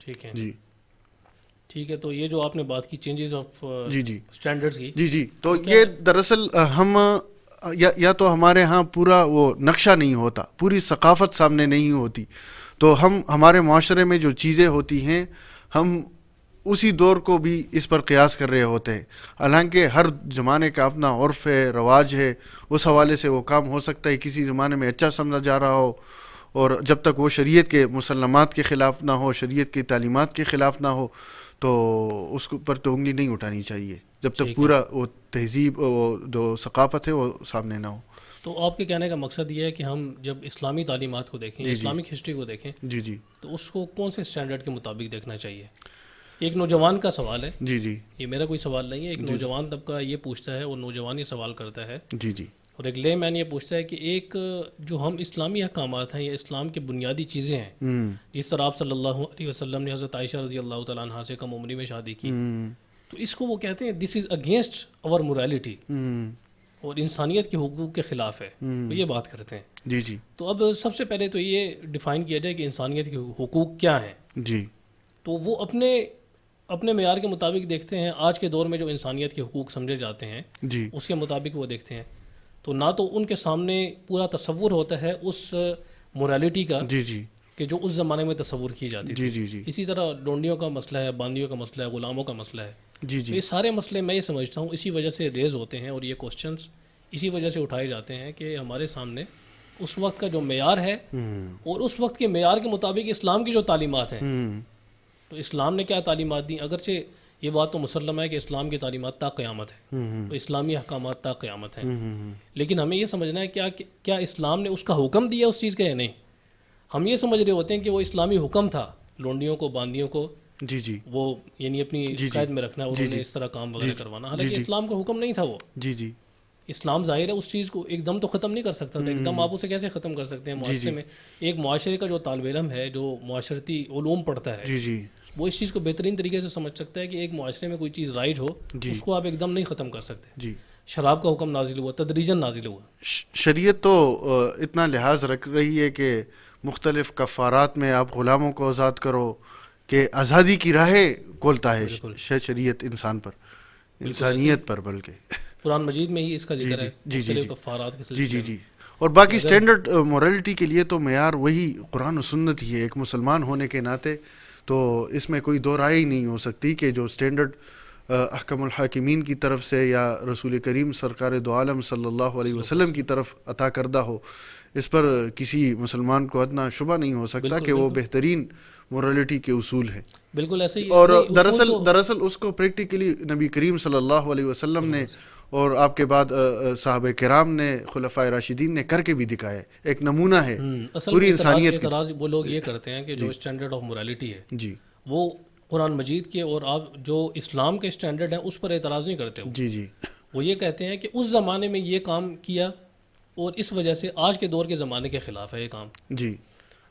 ٹھیک ہے جی ٹھیک ہے. تو یہ جو آپ نے بات کی چینجز آف اسٹینڈرڈز کی، جی تو یہ دراصل ہم یا تو ہمارے ہاں پورا وہ نقشہ نہیں ہوتا، پوری ثقافت سامنے نہیں ہوتی، تو ہمارے معاشرے میں جو چیزیں ہوتی ہیں ہم اسی دور کو بھی اس پر قیاس کر رہے ہوتے ہیں. حالانکہ ہر زمانے کا اپنا عرف ہے، رواج ہے، اس حوالے سے وہ کام ہو سکتا ہے کسی زمانے میں اچھا سمجھا جا رہا ہو، اور جب تک وہ شریعت کے مسلمات کے خلاف نہ ہو، شریعت کی تعلیمات کے خلاف نہ ہو، تو اس پر تو انگلی نہیں اٹھانی چاہیے جب تک پورا وہ تہذیب، وہ جو ثقافت ہے وہ سامنے نہ ہو. تو آپ کے کہنے کا مقصد یہ ہے کہ ہم جب اسلامی تعلیمات کو دیکھیں، اسلامک ہسٹری کو دیکھیں، جی تو اس کو کون سے اسٹینڈرڈ کے مطابق دیکھنا چاہیے؟ ایک نوجوان کا سوال ہے، یہ میرا کوئی سوال نہیں ہے، ایک نوجوان طبقہ یہ پوچھتا ہے، اور نوجوان یہ سوال کرتا ہے، اور ایک لے مین یہ پوچھتا ہے کہ ایک جو ہم اسلامی احکامات ہیں یا اسلام کی بنیادی چیزیں ہیں، جس طرح آپ صلی اللہ علیہ وسلم نے حضرت عائشہ رضی اللہ تعالیٰ عنہ سے کم عمری میں شادی کی، تو اس کو وہ کہتے ہیں دس از اگینسٹ اور مورالٹی، اور انسانیت کے حقوق کے خلاف ہے، وہ یہ بات کرتے ہیں. تو اب سب سے پہلے تو یہ ڈیفائن کیا جائے کہ انسانیت کے حقوق کیا ہیں. تو وہ اپنے معیار کے مطابق دیکھتے ہیں. آج کے دور میں جو انسانیت کے حقوق سمجھے جاتے ہیں اس کے مطابق وہ دیکھتے ہیں. تو نہ تو ان کے سامنے پورا تصور ہوتا ہے اس مورالٹی کا کہ جو اس زمانے میں تصور کی جاتی تھی. اسی طرح ڈونڈیوں کا مسئلہ ہے، باندیوں کا مسئلہ ہے، غلاموں کا مسئلہ ہے. یہ سارے مسئلے میں یہ سمجھتا ہوں اسی وجہ سے ریز ہوتے ہیں، اور یہ کوسچنس اسی وجہ سے اٹھائے جاتے ہیں کہ ہمارے سامنے اس وقت کا جو معیار ہے اور اس وقت کے معیار کے مطابق اسلام کی جو تعلیمات ہیں، تو اسلام نے کیا تعلیمات دیں. اگرچہ یہ بات تو مسلم ہے کہ اسلام کی تعلیمات تا قیامت ہے، تو اسلامی احکامات تا قیامت ہیں، لیکن ہمیں یہ سمجھنا ہے کیا اسلام نے اس کا حکم دیا اس چیز کا یا نہیں. ہم یہ سمجھ رہے ہوتے ہیں کہ وہ اسلامی حکم تھا لونڈیوں کو، باندیوں کو وہ یعنی اپنی قید میں رکھنا اور انہیں اس طرح کام وغیرہ کروانا، حالانکہ اسلام کا حکم نہیں تھا وہ. اسلام ظاہر ہے اس چیز کو ایک دم تو ختم نہیں کر سکتا تھا. ایک دم آپ اسے کیسے ختم کر سکتے ہیں معاشرے میں؟ ایک معاشرے کا جو طالب علم ہے، جو معاشرتی علوم پڑھتا ہے، وہ اس چیز کو بہترین طریقے سے سمجھ سکتا ہے کہ ایک معاشرے میں کوئی چیز رائج ہو، اس کو آپ ایک دم نہیں ختم کر سکتے. شراب کا حکم نازل ہوا، تدریجاً نازل ہوا. شریعت تو اتنا لحاظ رکھ رہی ہے کہ مختلف کفارات میں آپ غلاموں کو آزاد کرو، کہ آزادی کی راہیں کھولتا ہے شریعت انسان پر، انسانیت پر. بلکہ قرآن مجید میں ہی اس کا ذکر ہے مختلف کفارات کے سلسلے میں. اور باقی اسٹینڈرڈ مورالٹی کے لیے تو معیار وہی قرآن و سنت ہی ہے. ایک مسلمان ہونے کے ناطے تو اس میں کوئی دو رائے ہی نہیں ہو سکتی کہ جو اسٹینڈرڈ احکم الحاکمین کی طرف سے یا رسول کریم سرکار دو عالم صلی اللہ علیہ وسلم کی طرف عطا کردہ ہو، اس پر کسی مسلمان کو ادنا شبہ نہیں ہو سکتا کہ وہ بہترین مورالٹی کے اصول ہیں. بالکل ایسے ہی. اور دراصل اس کو پریکٹیکلی نبی کریم صلی اللہ علیہ وسلم نے اور آپ کے بعد صحابہ کرام نے خلفائے راشدین نے کر کے بھی دکھایا ہے. ایک نمونہ ہے پوری انسانیت. اعتراض وہ لوگ یہ کرتے ہیں کہ جو اسٹینڈرڈ آف مورالٹی ہے جی وہ قرآن مجید کے اور آپ جو اسلام کے اسٹینڈرڈ ہیں اس پر اعتراض نہیں کرتے. جی جی وہ یہ کہتے ہیں کہ اس زمانے میں یہ کام کیا اور اس وجہ سے آج کے دور کے زمانے کے خلاف ہے یہ کام. جی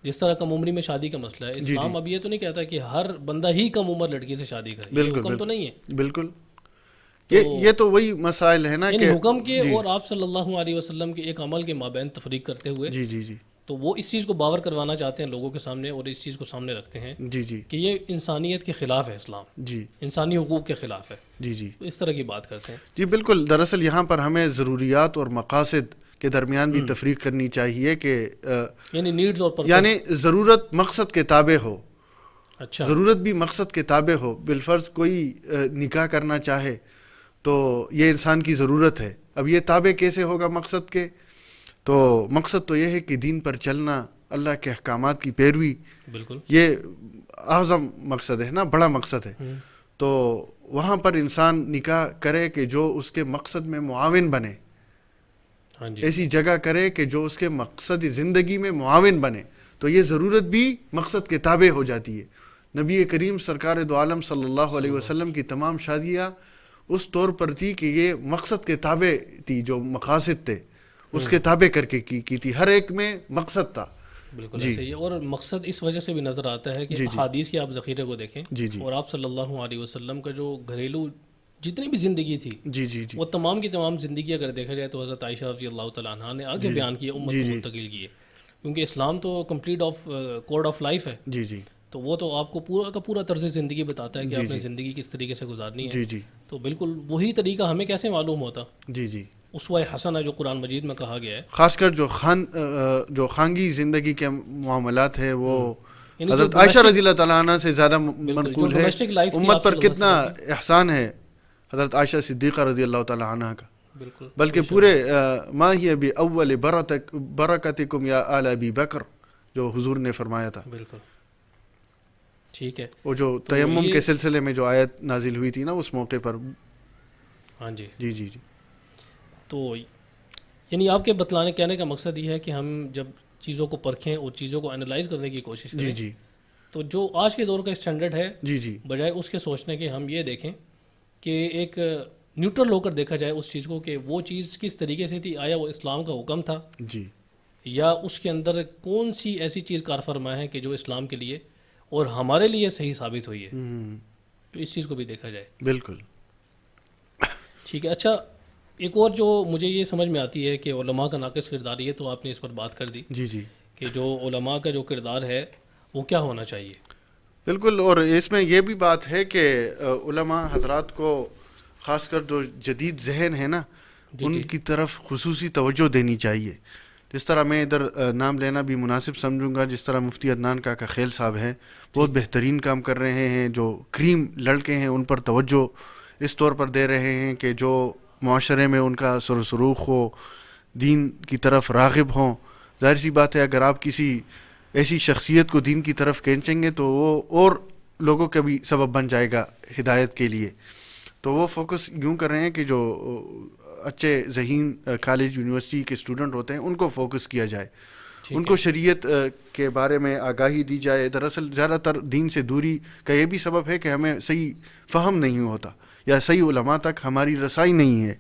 جس طرح کم عمری میں شادی کا مسئلہ ہے, اسلام اب یہ تو نہیں کہتا کہ ہر بندہ ہی کم عمر لڑکی سے شادی کرے, یہ حکم تو نہیں ہے. بالکل یہ تو وہی مسائل ہے نا کہ حکم کے اور آپ صلی اللہ علیہ وسلم کے ایک عمل کے مابین تفریق کرتے ہوئے جی جی جی تو وہ اس چیز کو باور کروانا چاہتے ہیں لوگوں کے سامنے اور اس چیز کو سامنے رکھتے ہیں جی جی کہ یہ انسانیت کے خلاف ہے اسلام, جی انسانی حقوق کے خلاف ہے. جی جی اس طرح کی بات کرتے ہیں. جی بالکل. دراصل یہاں پر ہمیں ضروریات اور مقاصد کے درمیان بھی تفریق کرنی چاہیے کہ یعنی نیڈز اور پرپس, یعنی ضرورت مقصد کے تابع ہو. اچھا ضرورت بھی مقصد کے تابع ہو. بالفرض کوئی نکاح کرنا چاہے تو یہ انسان کی ضرورت ہے. اب یہ تابع کیسے ہوگا مقصد کے؟ تو مقصد تو یہ ہے کہ دین پر چلنا, اللہ کے احکامات کی پیروی. بالکل یہ اعظم مقصد ہے نا, بڑا مقصد ہے. تو وہاں پر انسان نکاح کرے کہ جو اس کے مقصد میں معاون بنے. ہاں جی, ایسی جگہ کرے کہ جو اس کے مقصد زندگی میں معاون بنے. تو یہ ضرورت بھی مقصد کے تابع ہو جاتی ہے. نبی کریم سرکار دو عالم صلی اللہ علیہ وسلم کی تمام شادیاں اس طور پر تھی کہ یہ مقصد کے تابع تھی. جو مقاصد تھے اس کے تابع کر کے کی تھی. ہر ایک میں مقصد تھا. بالکل ایسے ہی. اور مقصد اس وجہ سے بھی نظر آتا ہے کہ حدیث کے آپ ذخیرے کو دیکھیں اور آپ صلی اللہ علیہ وسلم کا جو گھریلو جتنی بھی زندگی تھی جی جی جی وہ تمام کی تمام زندگی اگر دیکھا جائے تو حضرت عائشہ رضی اللہ تعالیٰ عنہا نے آگے بیان کیے, امت کو منتقل کیے, کیونکہ اسلام تو کمپلیٹ کوڈ آف لائف ہے. جی جی تو وہ تو آپ کو پورا کا پورا طرز زندگی بتاتا ہے کہ آپ نے زندگی کس طریقے سے گزارنی ہے. جی جی تو بالکل وہی طریقہ ہمیں کیسے معلوم ہوتا؟ جی جی اسوہ حسن ہے جو قرآن مجید میں کہا گیا ہے. خاص کر جو خانگی زندگی کے معاملات ہے وہ حضرت عائشہ رضی اللہ تعالیٰ عنہ سے زیادہ منقول ہے. امت پر کتنا احسان ہے حضرت عائشہ صدیقہ رضی اللہ تعالیٰ عنہ کا. بلکہ پورے ما ہی ابی اول برکتکم یا آل ابی بکر جو حضور نے فرمایا تھا. بالکل ٹھیک ہے. وہ جو تیمم کے سلسلے میں جو آیت نازل ہوئی تھی نا اس موقع پر. ہاں جی جی جی جی. تو یعنی آپ کے بتلانے کہنے کا مقصد یہ ہے کہ ہم جب چیزوں کو پرکھیں اور چیزوں کو انالائز کرنے کی کوشش کریں جی جی تو جو آج کے دور کا اسٹینڈرڈ ہے جی جی بجائے اس کے سوچنے کے ہم یہ دیکھیں کہ ایک نیوٹرل ہو کر دیکھا جائے اس چیز کو کہ وہ چیز کس طریقے سے تھی. آیا وہ اسلام کا حکم تھا جی یا اس کے اندر کون سی ایسی چیز کار فرما ہے کہ جو اسلام کے لیے اور ہمارے لیے صحیح ثابت ہوئی ہے. تو اس چیز کو بھی دیکھا جائے. بالکل ٹھیک ہے. اچھا ایک اور جو مجھے یہ سمجھ میں آتی ہے کہ علماء کا ناقص کردار, یہ تو آپ نے اس پر بات کر دی جی جی کہ جو علماء کا جو کردار ہے وہ کیا ہونا چاہیے. بالکل. اور اس میں یہ بھی بات ہے کہ علماء حضرات کو خاص کر جو جدید ذہن ہے نا ان کی طرف خصوصی توجہ دینی چاہیے. جس طرح میں ادھر نام لینا بھی مناسب سمجھوں گا, جس طرح مفتی عدنان کاکا خیل صاحب ہیں, بہت بہترین کام کر رہے ہیں. جو کریم لڑکے ہیں ان پر توجہ اس طور پر دے رہے ہیں کہ جو معاشرے میں ان کا سر و سروخ ہو, دین کی طرف راغب ہوں. ظاہر سی بات ہے اگر آپ کسی ایسی شخصیت کو دین کی طرف کھینچیں گے تو وہ اور لوگوں کا بھی سبب بن جائے گا ہدایت کے لیے. تو وہ فوکس یوں کر رہے ہیں کہ جو اچھے ذہین کالج یونیورسٹی کے اسٹوڈنٹ ہوتے ہیں ان کو فوکس کیا جائے, ان کو شریعت کے بارے میں آگاہی دی جائے. دراصل زیادہ تر دین سے دوری کا یہ بھی سبب ہے کہ ہمیں صحیح فہم نہیں ہوتا یا صحیح علماء تک ہماری رسائی نہیں ہے.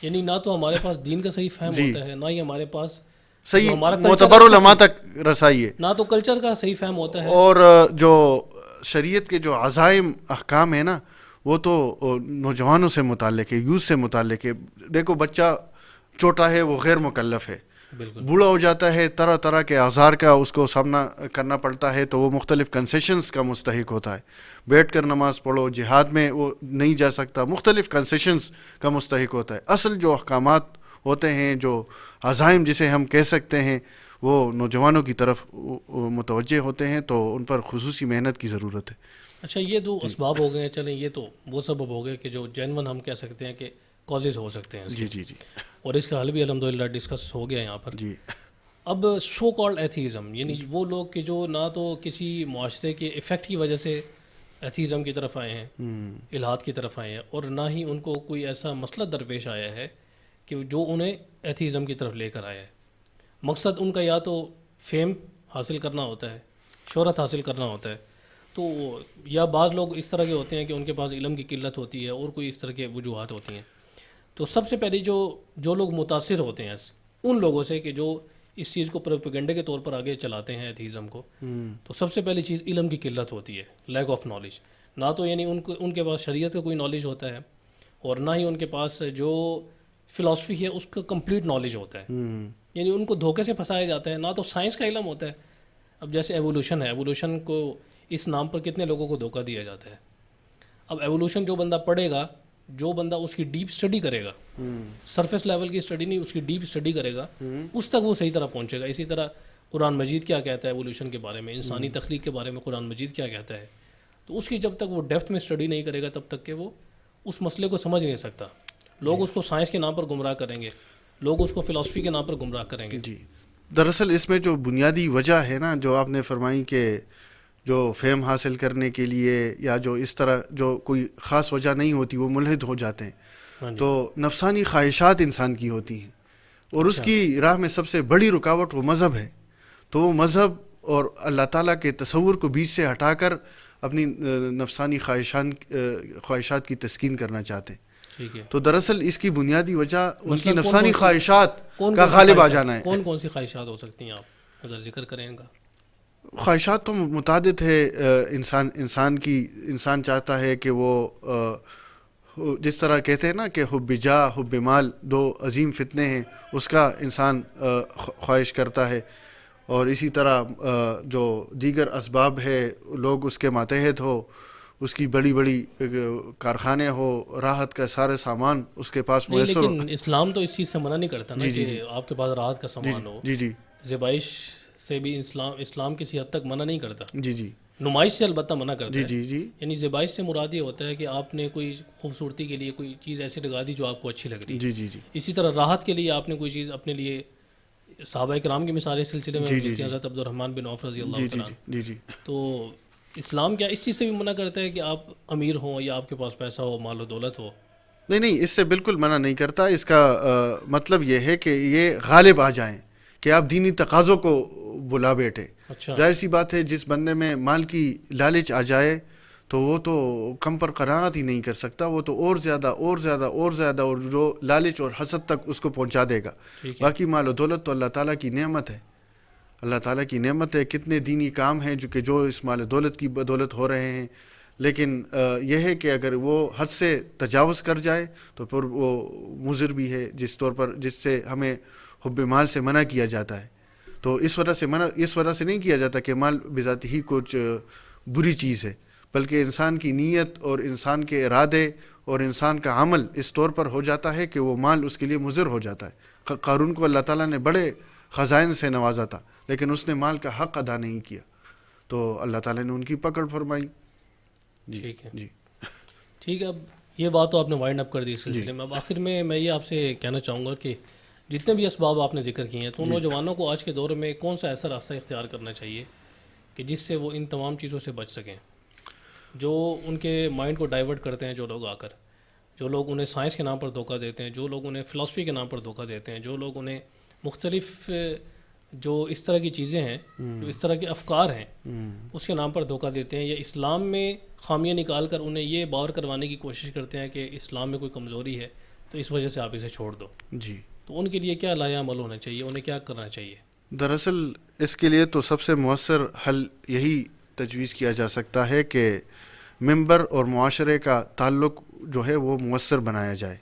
یعنی نہ تو ہمارے پاس دین کا صحیح فہم ہوتا ہے, نہ ہی ہمارے پاس صحیح معتبر علماء تک رسائی ہے, نہ تو کلچر کا صحیح فہم ہوتا ہے. اور جو شریعت کے جو عزائم احکام ہیں نا وہ تو نوجوانوں سے متعلق ہے, یوتھ سے متعلق ہے. دیکھو بچہ چھوٹا ہے وہ غیر مکلف ہے, بوڑھا ہو جاتا ہے طرح طرح کے آزار کا اس کو سامنا کرنا پڑتا ہے تو وہ مختلف کنسیشنز کا مستحق ہوتا ہے. بیٹھ کر نماز پڑھو, جہاد میں وہ نہیں جا سکتا, مختلف کنسیشنز کا مستحق ہوتا ہے. اصل جو احکامات ہوتے ہیں, جو عزائم جسے ہم کہہ سکتے ہیں, وہ نوجوانوں کی طرف متوجہ ہوتے ہیں, تو ان پر خصوصی محنت کی ضرورت ہے. اچھا یہ دو اسباب ہو گئے ہیں, چلیں یہ تو وہ سبب ہو گئے کہ جو جینون ہم کہہ سکتے ہیں کہ کازز ہو سکتے ہیں. جی جی جی. اور اس کا حل بھی الحمدللہ ڈسکس ہو گیا یہاں پر. جی. اب سو کالڈ ایتھیزم یعنی وہ لوگ کہ جو نہ تو کسی معاشرے کے افیکٹ کی وجہ سے ایتھیزم کی طرف آئے ہیں، الحاد کی طرف آئے ہیں، اور نہ ہی ان کو کوئی ایسا مسئلہ درپیش آیا ہے کہ جو انہیں ایتھیزم کی طرف لے کر آیا ہے۔ مقصد ان کا یا تو فیم حاصل کرنا ہوتا ہے، شہرت حاصل کرنا ہوتا ہے، تو یا بعض لوگ اس طرح کے ہوتے ہیں کہ ان کے پاس علم کی قلت ہوتی ہے اور کوئی اس طرح کے وجوہات ہوتی ہیں۔ تو سب سے پہلے جو لوگ متاثر ہوتے ہیں ان لوگوں سے کہ جو اس چیز کو پروپیگنڈے کے طور پر آگے چلاتے ہیں ایتھیزم کو، تو سب سے پہلی چیز علم کی قلت ہوتی ہے، لیک آف نالج۔ نہ تو یعنی ان کے پاس شریعت کا کوئی نالج ہوتا ہے، اور نہ ہی ان کے پاس جو فلاسفی ہے اس کا کمپلیٹ نالج ہوتا ہے، یعنی ان کو دھوکے سے پھنسایا جاتا ہے۔ نہ تو سائنس کا علم ہوتا ہے، اب جیسے ایوولوشن ہے، ایوولوشن کو اس نام پر کتنے لوگوں کو دھوکہ دیا جاتا ہے۔ اب ایوولوشن جو بندہ پڑھے گا، جو بندہ اس کی ڈیپ اسٹڈی کرے گا، سرفیس لیول کی اسٹڈی نہیں، اس کی ڈیپ اسٹڈی کرے گا، اس تک وہ صحیح طرح پہنچے گا۔ اسی طرح قرآن مجید کیا کہتا ہے ایوولوشن کے بارے میں، انسانی تخلیق کے بارے میں قرآن مجید کیا کہتا ہے، تو اس کی جب تک وہ ڈیپتھ میں اسٹڈی نہیں کرے گا تب تک کہ وہ اس مسئلے کو سمجھ نہیں سکتا۔ لوگ اس کو سائنس کے نام پر گمراہ کریں گے، لوگ اس کو فلسفی کے نام پر گمراہ کریں گے۔ جی، دراصل اس میں جو بنیادی وجہ ہے نا، جو آپ نے فرمائی کہ جو فیم حاصل کرنے کے لیے یا جو اس طرح جو کوئی خاص وجہ نہیں ہوتی وہ ملحد ہو جاتے ہیں، تو نفسانی خواہشات انسان کی ہوتی ہیں، اور اس کی راہ میں سب سے بڑی رکاوٹ وہ مذہب ہے۔ تو وہ مذہب اور اللہ تعالیٰ کے تصور کو بیچ سے ہٹا کر اپنی نفسانی خواہشات کی تسکین کرنا چاہتے ہیں۔ تو دراصل اس کی بنیادی وجہ ان کی نفسانی خواہشات کا غالب آ جانا ہے۔ کون کون سی خواہشات ہو سکتی ہیں، آپ اگر ذکر کریں گا؟ خواہشات تو متعدد ہے۔ انسان چاہتا ہے کہ وہ جس طرح کہتے ہیں نا کہ حب جاہ حب مال دو عظیم فتنے ہیں، اس کا انسان خواہش کرتا ہے، اور اسی طرح جو دیگر اسباب ہے، لوگ اس کے ماتحت ہو، اس کی بڑی بڑی کارخانے ہو، راحت کا سارے سامان اس کے پاس میسر ہو۔ لیکن اسلام تو اس چیز سے منع نہیں کرتا نا کہ آپ کے پاس راحت کا سامان ہو۔ جی جی، ذبائش سے بھی اسلام کسی حد تک منع نہیں کرتا، جی جی، نمائش سے البتہ منع کرتا ہے۔ جی جی، یعنی ذبائش سے مراد یہ ہوتا ہے کہ آپ نے کوئی خوبصورتی کے لیے کوئی چیز ایسی لگا دی جو آپ کو اچھی لگ رہی ہے۔ جی جی جی، اسی طرح راحت کے لیے آپ نے کوئی چیز اپنے لیے، صحابہ کرام کی مثال اس سلسلے میں حضرت عبد الرحمن بن عوف رضی اللہ عنہ، جی جی، تو اسلام کیا اس چیز سے بھی منع کرتا ہے کہ آپ امیر ہوں یا آپ کے پاس پیسہ ہو، مال و دولت ہو؟ نہیں، اس سے بالکل منع نہیں کرتا۔ اس کا مطلب یہ ہے کہ یہ غالب آ جائیں، کہ آپ دینی تقاضوں کو بلا بیٹھے۔ ظاہر سی بات ہے، جس بندے میں مال کی لالچ آ جائے تو وہ تو کم پر قناعت ہی نہیں کر سکتا، وہ تو اور زیادہ اور زیادہ اور زیادہ، اور جو لالچ اور حسد تک اس کو پہنچا دے گا۔ باقی مال و دولت تو اللہ تعالیٰ کی نعمت ہے، اللہ تعالیٰ کی نعمت ہے۔ کتنے دینی کام ہیں جو اس مال و دولت کی بدولت ہو رہے ہیں، لیکن یہ ہے کہ اگر وہ حد سے تجاوز کر جائے تو پھر وہ مضر بھی ہے، جس سے ہمیں حب مال سے منع کیا جاتا ہے۔ تو اس وجہ سے نہیں کیا جاتا کہ مال بذات ہی کچھ بری چیز ہے، بلکہ انسان کی نیت اور انسان کے ارادے اور انسان کا عمل اس طور پر ہو جاتا ہے کہ وہ مال اس کے لیے مضر ہو جاتا ہے۔ قارون کو اللہ تعالیٰ نے بڑے خزائن سے نوازا تھا، لیکن اس نے مال کا حق ادا نہیں کیا، تو اللہ تعالیٰ نے ان کی پکڑ فرمائی۔ ٹھیک ہے جی، ٹھیک ہے۔ اب یہ بات تو آپ نے وائنڈ اپ کر دی اس سلسلے میں۔ اب آخر میں یہ آپ سے کہنا چاہوں گا کہ جتنے بھی اسباب آپ نے ذکر کیے ہیں، تو نوجوانوں کو آج کے دور میں کون سا ایسا راستہ اختیار کرنا چاہیے کہ جس سے وہ ان تمام چیزوں سے بچ سکیں، جو ان کے مائنڈ کو ڈائیورٹ کرتے ہیں، جو لوگ آ کر، جو لوگ انہیں سائنس کے نام پر دھوکہ دیتے ہیں، جو لوگ انہیں فلسفی کے نام پر دھوکہ دیتے ہیں، جو لوگ انہیں مختلف جو اس طرح کی چیزیں ہیں، جو اس طرح کے افکار ہیں، اس کے نام پر دھوکہ دیتے ہیں، یا اسلام میں خامیاں نکال کر انہیں یہ باور کروانے کی کوشش کرتے ہیں کہ اسلام میں کوئی کمزوری ہے تو اس وجہ سے آپ اسے چھوڑ دو، جی، تو ان کے لیے کیا لایا عمل ہونا چاہیے، انہیں کیا کرنا چاہیے؟ دراصل اس کے لیے تو سب سے مؤثر حل یہی تجویز کیا جا سکتا ہے کہ ممبر اور معاشرے کا تعلق جو ہے وہ مؤثر بنایا جائے۔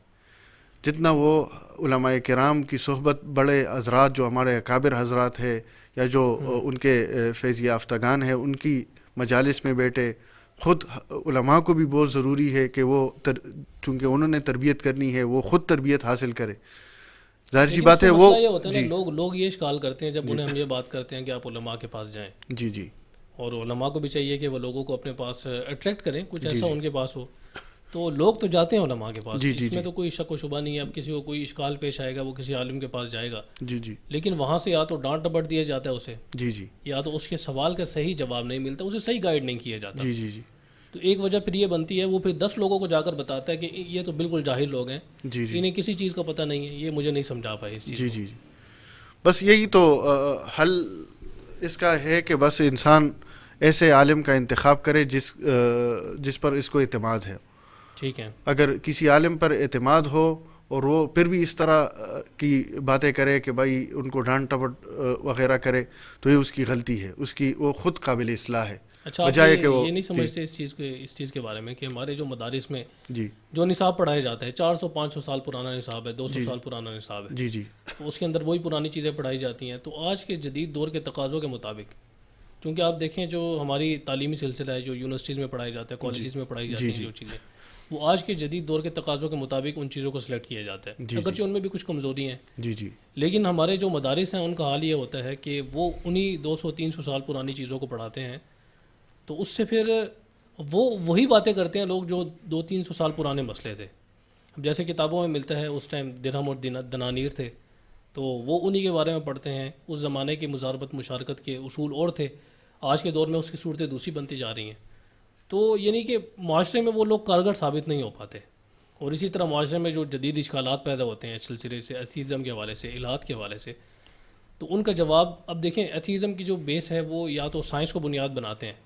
جتنا وہ علماء کرام کی صحبت، بڑے حضرات جو ہمارے اکابر حضرات ہیں یا جو ان کے فیض یافتگان ہیں، ان کی مجالس میں بیٹھے، خود علماء کو بھی بہت ضروری ہے کہ وہ چونکہ انہوں نے تربیت کرنی ہے، وہ خود تربیت حاصل کرے۔ ظاہر سی بات ہے وہ لوگ یہ اشکال کرتے ہیں جب انہیں ہم یہ بات کرتے ہیں کہ آپ علماء کے پاس جائیں، جی جی، اور علماء کو بھی چاہیے کہ وہ لوگوں کو اپنے پاس اٹریکٹ کریں، کچھ ایسا ان کے پاس ہو تو لوگ تو جاتے ہیں علماء کے پاس، جی اس میں تو کوئی شک و شبہ نہیں ہے. اب کسی کو کوئی اشکال پیش آئے گا وہ کسی عالم کے پاس جائے گا، جی جی لیکن وہاں سے یا تو ڈانٹ ڈپٹ دیا جاتا ہے اسے، جی جی یا تو اس کے سوال کا صحیح جواب نہیں ملتا، اسے صحیح گائیڈ نہیں کیا جاتا. جی جی جی تو ایک وجہ پھر یہ بنتی ہے، وہ پھر 10 لوگوں کو جا کر بتاتا ہے کہ یہ تو بالکل جاہل لوگ ہیں، جی جی انہیں کسی چیز کا پتہ نہیں ہے، یہ مجھے نہیں سمجھا پائے اس چیز جی کو. جی جی بس یہی تو حل اس کا ہے کہ بس انسان ایسے عالم کا انتخاب کرے جس پر اس کو اعتماد ہے. ٹھیک ہے. اگر کسی عالم پر اعتماد ہو اور وہ پھر بھی اس طرح کی باتیں کرے کہ بھائی ان کو ڈانٹ ٹپٹ وغیرہ کرے تو یہ اس کی غلطی ہے، اس کی وہ خود قابل اصلاح ہے. اچھا، آپ بجائے کہ وہ یہ نہیں سمجھتے اس چیز کے بارے میں کہ ہمارے جو مدارس میں جی جو نصاب پڑھائے جاتے ہیں 400-500 سال پرانا نصاب ہے، 200 سال پرانا نصاب ہے، جی جی تو اس کے اندر وہی پرانی چیزیں پڑھائی جاتی ہیں. تو آج کے جدید دور کے تقاضوں کے مطابق، کیونکہ آپ دیکھیں جو ہماری تعلیمی سلسلہ ہے، جو یونیورسٹیز میں پڑھائی جاتا ہے، کالجز میں پڑھائی جاتی ہیں جو چیزیں، وہ آج کے جدید دور کے تقاضوں کے مطابق ان چیزوں کو سلیکٹ کیا جاتا ہے، اگرچہ ان میں بھی کچھ کمزوری ہیں. جی جی لیکن ہمارے جو مدارس ہیں ان کا حال یہ ہوتا ہے کہ وہ انہی 200-300 سال پرانی چیزوں کو پڑھاتے ہیں. تو اس سے پھر وہی باتیں کرتے ہیں لوگ جو 200-300 سال پرانے مسئلے تھے. اب جیسے کتابوں میں ملتا ہے اس ٹائم درہم اور دنانیر تھے، تو وہ انہی کے بارے میں پڑھتے ہیں. اس زمانے کی مضاربت مشارکت کے اصول اور تھے، آج کے دور میں اس کی صورتیں دوسری بنتی جا رہی ہیں. تو یعنی کہ معاشرے میں وہ لوگ کارگر ثابت نہیں ہو پاتے. اور اسی طرح معاشرے میں جو جدید اشکالات پیدا ہوتے ہیں اس سلسلے سے، ایتھیزم کے حوالے سے، الہات کے حوالے سے، تو ان کا جواب اب دیکھیں. ایتھیزم کی جو بیس ہے وہ یا تو سائنس کو بنیاد بناتے ہیں،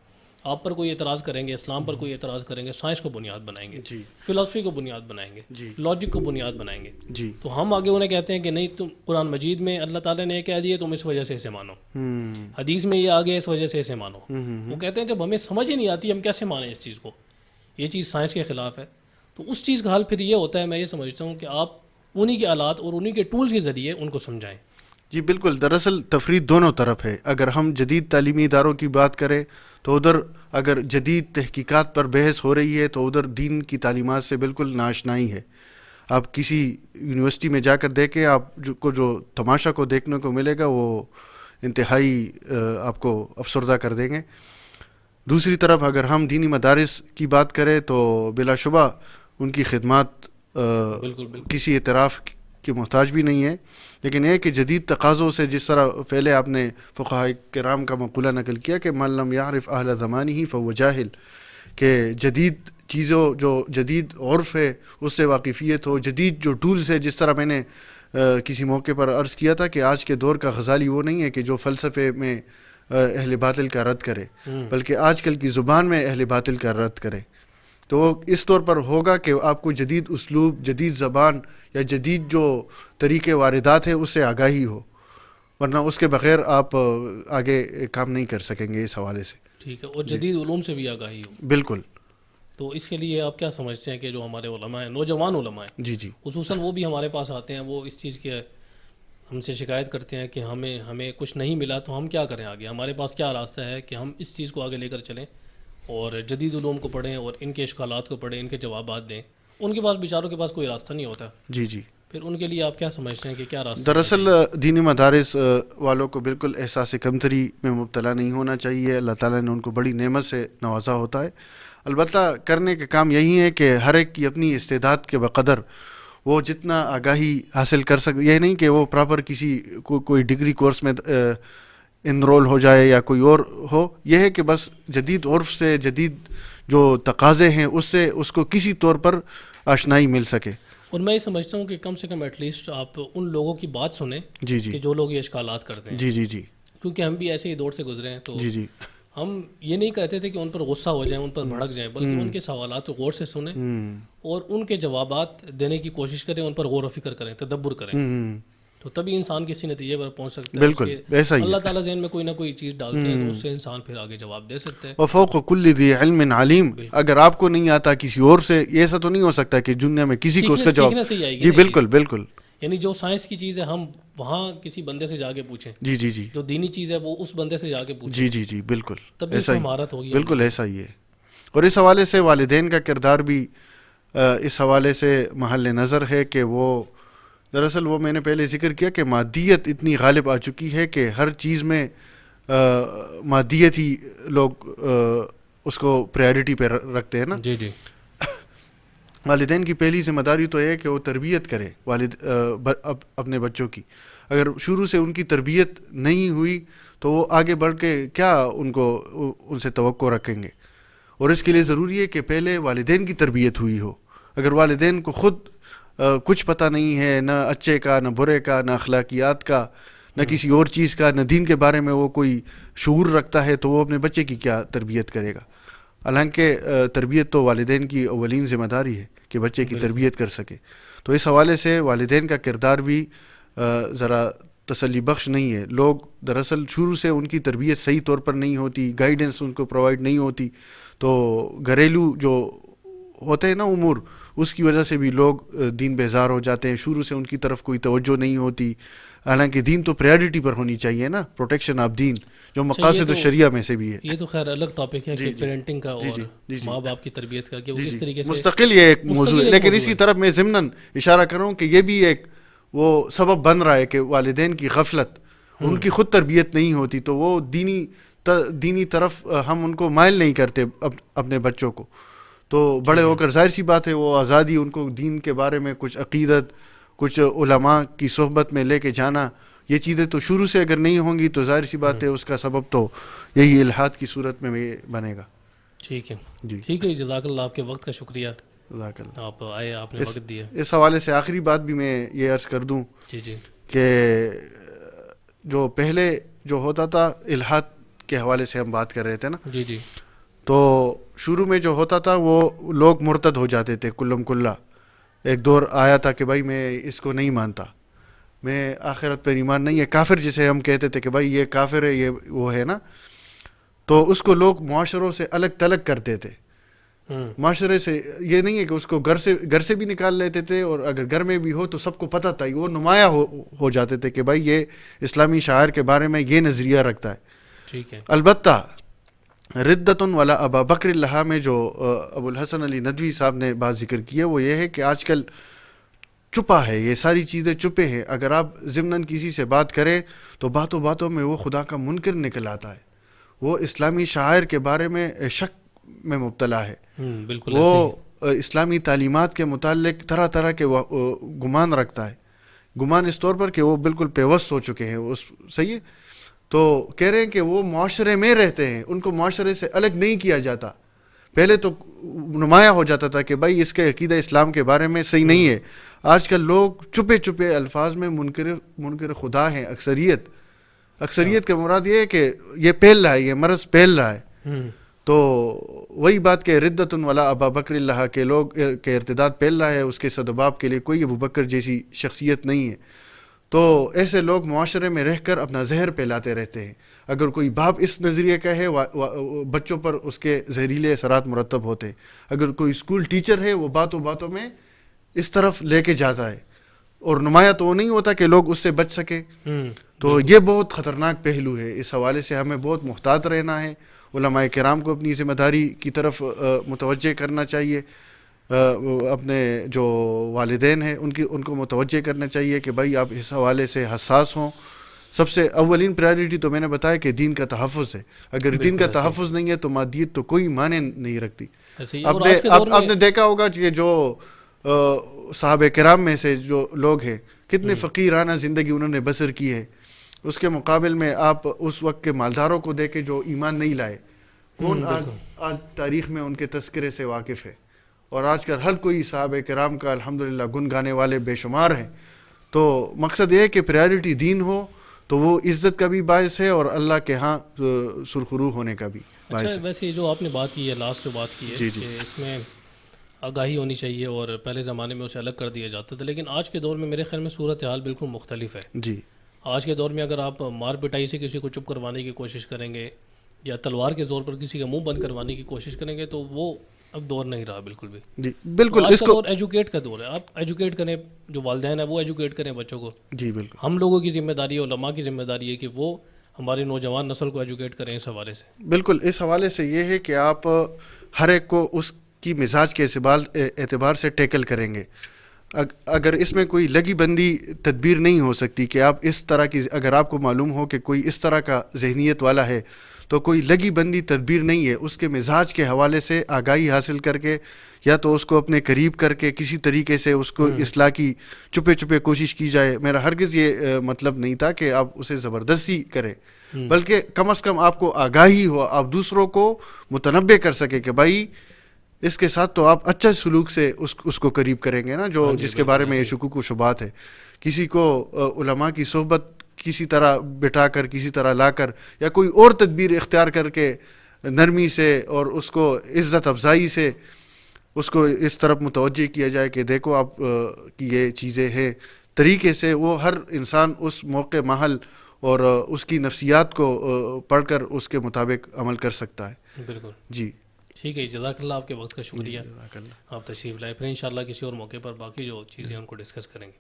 آپ پر کوئی اعتراض کریں گے، اسلام پر کوئی اعتراض کریں گے، سائنس کو بنیاد بنائیں گے، جی فلسفی کو بنیاد بنائیں گے، جی لاجک کو بنیاد بنائیں گے. جی تو ہم آگے انہیں کہتے ہیں کہ نہیں، تم قرآن مجید میں اللہ تعالیٰ نے یہ کہہ دیا، تم اس وجہ سے اسے مانو، حدیث میں یہ آگے اس وجہ سے اسے مانو. وہ کہتے ہیں جب ہمیں سمجھ ہی نہیں آتی ہم کیسے مانیں اس چیز کو، یہ چیز سائنس کے خلاف ہے. تو اس چیز کا حل پھر یہ ہوتا ہے، میں یہ سمجھتا ہوں کہ آپ انہی کے آلات اور انہی کے ٹولز کے ذریعے ان کو سمجھائیں. جی بالکل. دراصل تفرید دونوں طرف ہے. اگر ہم جدید تعلیمی اداروں کی بات کریں تو ادھر اگر جدید تحقیقات پر بحث ہو رہی ہے تو ادھر دین کی تعلیمات سے بالکل ناآشنائی ہے. آپ کسی یونیورسٹی میں جا کر دیکھیں، آپ جو تماشا کو دیکھنے کو ملے گا وہ انتہائی آپ کو افسردہ کر دیں گے. دوسری طرف اگر ہم دینی مدارس کی بات کریں تو بلا شبہ ان کی خدمات بالکل کسی اعتراف کی محتاج بھی نہیں ہے. لیکن یہ کہ جدید تقاضوں سے، جس طرح پہلے آپ نے فقہاء کرام کا مقولہ نقل کیا کہ من لم یعرف اہل زمانہ فهو جاہل، کہ جدید چیزوں، جو جدید عرف ہے اس سے واقفیت ہو، جدید جو ٹولز ہے. جس طرح میں نے کسی موقع پر عرض کیا تھا کہ آج کے دور کا غزالی وہ نہیں ہے کہ جو فلسفے میں اہل باطل کا رد کرے، بلکہ آج کل کی زبان میں اہل باطل کا رد کرے. تو اس طور پر ہوگا کہ آپ کو جدید اسلوب، جدید زبان یا جدید جو طریقے واردات ہیں اس سے آگاہی ہو، ورنہ اس کے بغیر آپ آگے کام نہیں کر سکیں گے اس حوالے سے. ٹھیک ہے. اور جدید علوم سے بھی آگاہی ہو. بالکل. تو اس کے لیے آپ کیا سمجھتے ہیں کہ جو ہمارے علماء ہیں، نوجوان علماء ہیں، جی جی خصوصاً وہ بھی ہمارے پاس آتے ہیں، وہ اس چیز کے ہم سے شکایت کرتے ہیں کہ ہمیں کچھ نہیں ملا، تو ہم کیا کریں آگے؟ ہمارے پاس کیا راستہ ہے کہ ہم اس چیز کو آگے لے کر چلیں اور جدید علوم کو پڑھیں اور ان کے اشکالات کو پڑھیں، ان کے جوابات دیں؟ ان کے پاس بیچاروں کے پاس کوئی راستہ نہیں ہوتا. جی جی پھر ان کے لیے آپ کیا سمجھتے ہیں کہ کیا راستہ؟ دراصل دینی مدارس والوں کو بالکل احساس کمتری میں مبتلا نہیں ہونا چاہیے. اللہ تعالیٰ نے ان کو بڑی نعمت سے نوازا ہوتا ہے. البتہ کرنے کا کام یہی ہے کہ ہر ایک کی اپنی استعداد کے بقدر وہ جتنا آگاہی حاصل کر سکے. یہ نہیں کہ وہ پراپر کسی کوئی ڈگری کورس میں انرول ہو جائے یا کوئی اور ہو. یہ ہے کہ بس جدید عرف سے، جدید جو تقاضے ہیں اس سے اس کو کسی طور پر آشنائی مل سکے. اور میں یہ سمجھتا ہوں کہ کم سے کم ایٹ لیسٹ آپ ان لوگوں کی بات سنیں جی جی کہ جو لوگ یہ اشکالات کرتے ہیں. جی جی جی کیونکہ ہم بھی ایسے ہی دور سے گزرے ہیں. تو جی جی ہم یہ نہیں کہتے تھے کہ ان پر غصہ ہو جائیں، ان پر بھڑک جائیں، بلکہ ان کے سوالات کو غور سے سنیں اور ان کے جوابات دینے کی کوشش کریں، ان پر غور و فکر کریں، تدبر کریں. تو تبھی انسان کسی نتیجے پر پہنچ سکتا ہے. بالکل ایسا ہی اللہ تعالیٰ ذہن میں کوئی نہ کوئی چیز ڈالتے ہیں تو اس سے انسان پھر آگے جواب دے سکتا ہے. وفوق کل ذی علم علیم. اگر آپ کو نہیں آتا کسی اور سے، ایسا تو نہیں ہو سکتا کہ دنیا میں کسی کو اس کا جواب. سیکھنے سے ہی آئے گی. جی بالکل بالکل. یعنی جو سائنس کی چیز ہے ہم وہاں کسی بندے سے جا کے پوچھیں. جی جی جی. جو دینی چیز ہے وہ اس بندے سے جا کے پوچھیں. جی جی جی بالکل. تب اس میں مہارت ہوگی. بالکل ایسا ہی ہے. اور اس حوالے سے والدین کا کردار بھی اس حوالے سے محل نظر ہے کہ وہ دراصل وہ میں نے پہلے ذکر کیا کہ مادیت اتنی غالب آ چکی ہے کہ ہر چیز میں مادیت ہی لوگ اس کو پریارٹی پہ رکھتے ہیں نا. جی جی. والدین کی پہلی ذمہ داری تو یہ ہے کہ وہ تربیت کرے اپنے بچوں کی. اگر شروع سے ان کی تربیت نہیں ہوئی تو وہ آگے بڑھ کے کیا ان سے توقع رکھیں گے. اور اس کے لیے ضروری ہے کہ پہلے والدین کی تربیت ہوئی ہو. اگر والدین کو خود کچھ پتہ نہیں ہے، نہ اچھے کا نہ برے کا، نہ اخلاقیات کا، نہ کسی اور چیز کا، نہ دین کے بارے میں وہ کوئی شعور رکھتا ہے، تو وہ اپنے بچے کی کیا تربیت کرے گا. حالانکہ تربیت تو والدین کی اولین ذمہ داری ہے کہ بچے کی تربیت کر سکے. تو اس حوالے سے والدین کا کردار بھی ذرا تسلی بخش نہیں ہے. لوگ دراصل شروع سے ان کی تربیت صحیح طور پر نہیں ہوتی، گائیڈنس ان کو پرووائڈ نہیں ہوتی، تو گھریلو جو ہوتے ہیں نا امور، اس کی وجہ سے بھی لوگ دین بیزار ہو جاتے ہیں. شروع سے ان کی طرف کوئی توجہ نہیں ہوتی. حالانکہ دین تو پریارٹی پر ہونی چاہیے نا، پروٹیکشن آف دین، جو مقاصد الشریعہ میں سے بھی ہے. یہ تو خیر الگ ٹاپک ہے کہ پیرنٹنگ کا اور ماں باپ کی تربیت کا، کہ وہ کس طریقے سے مستقل یہ ایک موضوع ہے. لیکن اسی طرف میں ضمناً اشارہ کروں کہ یہ بھی ایک وہ سبب بن رہا ہے کہ والدین کی غفلت، ان کی خود تربیت نہیں ہوتی، تو وہ دینی طرف ہم ان کو مائل نہیں کرتے اپنے بچوں کو. تو بڑے ہو کر ظاہر سی بات ہے وہ آزادی، ان کو دین کے بارے میں کچھ عقیدت، کچھ علماء کی صحبت میں لے کے جانا، یہ چیزیں تو شروع سے اگر نہیں ہوں گی تو ظاہر سی بات ہے اس کا سبب تو یہی الحاد کی صورت میں بنے گا. ٹھیک ہے جی ٹھیک ہے، جزاک اللہ، آپ کے وقت کا شکریہ، جزاک اللہ. آپ آئے، آپ نے وقت دیا. اس حوالے سے آخری بات بھی میں یہ عرض کر دوں کہ جو پہلے جو ہوتا تھا الحاد کے حوالے سے ہم بات کر رہے تھے نا، جی تو شروع میں جو ہوتا تھا وہ لوگ مرتد ہو جاتے تھے کلم کلا. ایک دور آیا تھا کہ بھائی میں اس کو نہیں مانتا، میں آخرت پر ایمان نہیں ہے، کافر جسے ہم کہتے تھے کہ بھائی یہ کافر ہے، یہ وہ ہے نا، تو اس کو لوگ معاشروں سے الگ تلگ کرتے تھے. معاشرے سے یہ نہیں ہے کہ اس کو گھر سے بھی نکال لیتے تھے، اور اگر گھر میں بھی ہو تو سب کو پتہ تھا، وہ نمایاں ہو جاتے تھے کہ بھائی یہ اسلامی شاعر کے بارے میں یہ نظریہ رکھتا ہے. ٹھیک ہے. البتہ ردتن ولا ابا بکر اللہ میں جو ابو الحسن علی ندوی صاحب نے بات ذکر کی ہے، وہ یہ ہے کہ آج کل چھپا ہے، یہ ساری چیزیں چھپے ہیں. اگر آپ ضمناً کسی سے بات کریں تو باتوں میں وہ خدا کا منکر نکل آتا ہے، وہ اسلامی شاعر کے بارے میں شک میں مبتلا ہے، وہ اسلامی تعلیمات کے متعلق طرح طرح کے گمان رکھتا ہے. گمان اس طور پر کہ وہ بالکل پیوست ہو چکے ہیں، صحیح ہے. تو کہہ رہے ہیں کہ وہ معاشرے میں رہتے ہیں، ان کو معاشرے سے الگ نہیں کیا جاتا. پہلے تو نمایاں ہو جاتا تھا کہ بھائی اس کے عقیدہ اسلام کے بارے میں صحیح نہیں ہے. آج کل لوگ چھپے الفاظ میں منکر خدا ہیں. اکثریت کا مراد یہ ہے کہ یہ پھیل رہا ہے، یہ مرض پھیل رہا ہے. تو وہی بات کہ ردتن ولا ابا بکر اللہ کے لوگ کے ارتداد پھیل رہا ہے، اس کے سدباب کے لیے کوئی ابو بکر جیسی شخصیت نہیں ہے. تو ایسے لوگ معاشرے میں رہ کر اپنا زہر پھیلاتے رہتے ہیں. اگر کوئی باپ اس نظریے کا ہے، بچوں پر اس کے زہریلے اثرات مرتب ہوتے ہیں. اگر کوئی اسکول ٹیچر ہے، وہ باتوں میں اس طرف لے کے جاتا ہے، اور نمایاں تو وہ نہیں ہوتا کہ لوگ اس سے بچ سکیں. تو یہ بہت خطرناک پہلو ہے. اس حوالے سے ہمیں بہت محتاط رہنا ہے. علماء کرام کو اپنی ذمہ داری کی طرف متوجہ کرنا چاہیے. اپنے جو والدین ہیں ان کو متوجہ کرنا چاہیے کہ بھائی آپ اس حوالے سے حساس ہوں. سب سے اولین پریارٹی تو میں نے بتایا کہ دین کا تحفظ ہے. اگر دین کا تحفظ نہیں ہے تو مادیت تو کوئی معنی نہیں رکھتی. آپ نے دیکھا ہوگا کہ جو صحابہ کرام میں سے جو لوگ ہیں، کتنے فقیرانہ زندگی انہوں نے بسر کی ہے. اس کے مقابل میں آپ اس وقت کے مالداروں کو دیکھیں جو ایمان نہیں لائے. کون آج تاریخ میں ان کے تذکرے سے واقف ہے؟ اور آج کل ہر کوئی صحابہ کرام کا الحمدللہ گن گانے والے بے شمار ہیں. تو مقصد یہ ہے کہ پریارٹی دین ہو تو وہ عزت کا بھی باعث ہے اور اللہ کے ہاں سرخرو ہونے کا بھی باعث ہے. ویسے جو آپ نے بات کی ہے، لاسٹ جو بات کی ہے کہ اس میں آگاہی ہونی چاہیے، اور پہلے زمانے میں اسے الگ کر دیا جاتا تھا، لیکن آج کے دور میں میرے خیال میں صورتحال بالکل مختلف ہے. جی، آج کے دور میں اگر آپ مار پٹائی سے کسی کو چپ کروانے کی کوشش کریں گے یا تلوار کے زور پر کسی کا منہ بند کروانے کی کوشش کریں گے تو وہ اب دور نہیں رہا بالکل بھی. جی بالکل. اس کا دور ایجوکیٹ کا دور ہے. آپ ایجوکیٹ کریں، جو والدین ہیں وہ ایجوکیٹ کریں بچوں کو. جی بالکل. ہم لوگوں کی ذمہ داری ہے، علماء کی ذمہ داری ہے کہ وہ ہماری نوجوان نسل کو ایجوکیٹ کریں اس حوالے سے. بالکل. اس حوالے سے یہ ہے کہ آپ ہر ایک کو اس کی مزاج کے اعتبار سے ٹیکل کریں گے. اگر اس میں کوئی لگی بندی تدبیر نہیں ہو سکتی کہ آپ اس طرح کی، اگر آپ کو معلوم ہو کہ کوئی اس طرح کا ذہنیت والا ہے تو کوئی لگی بندی تدبیر نہیں ہے، اس کے مزاج کے حوالے سے آگاہی حاصل کر کے یا تو اس کو اپنے قریب کر کے کسی طریقے سے اس کو اصلاح کی چھپے چھپے کوشش کی جائے. میرا ہرگز یہ مطلب نہیں تھا کہ آپ اسے زبردستی کریں، بلکہ کم از کم آپ کو آگاہی ہو، آپ دوسروں کو متنبع کر سکے کہ بھائی اس کے ساتھ تو آپ اچھا سلوک سے اس کو قریب کریں گے نا، جو جس کے بارے میں یہ شکوک و شبہات ہے. کسی کو علماء کی صحبت کسی طرح بٹھا کر، کسی طرح لا کر، یا کوئی اور تدبیر اختیار کر کے نرمی سے اور اس کو عزت افزائی سے اس کو اس طرف متوجہ کیا جائے کہ دیکھو آپ کی یہ چیزیں ہیں، طریقے سے وہ ہر انسان اس موقع محل اور اس کی نفسیات کو پڑھ کر اس کے مطابق عمل کر سکتا ہے. بالکل جی ٹھیک ہے، جزاک اللہ، آپ کے وقت کا شکریہ. جزاک اللہ. آپ تشریف لائے، پھر انشاءاللہ کسی اور موقع پر باقی جو چیزیں ان کو ڈسکس کریں گے.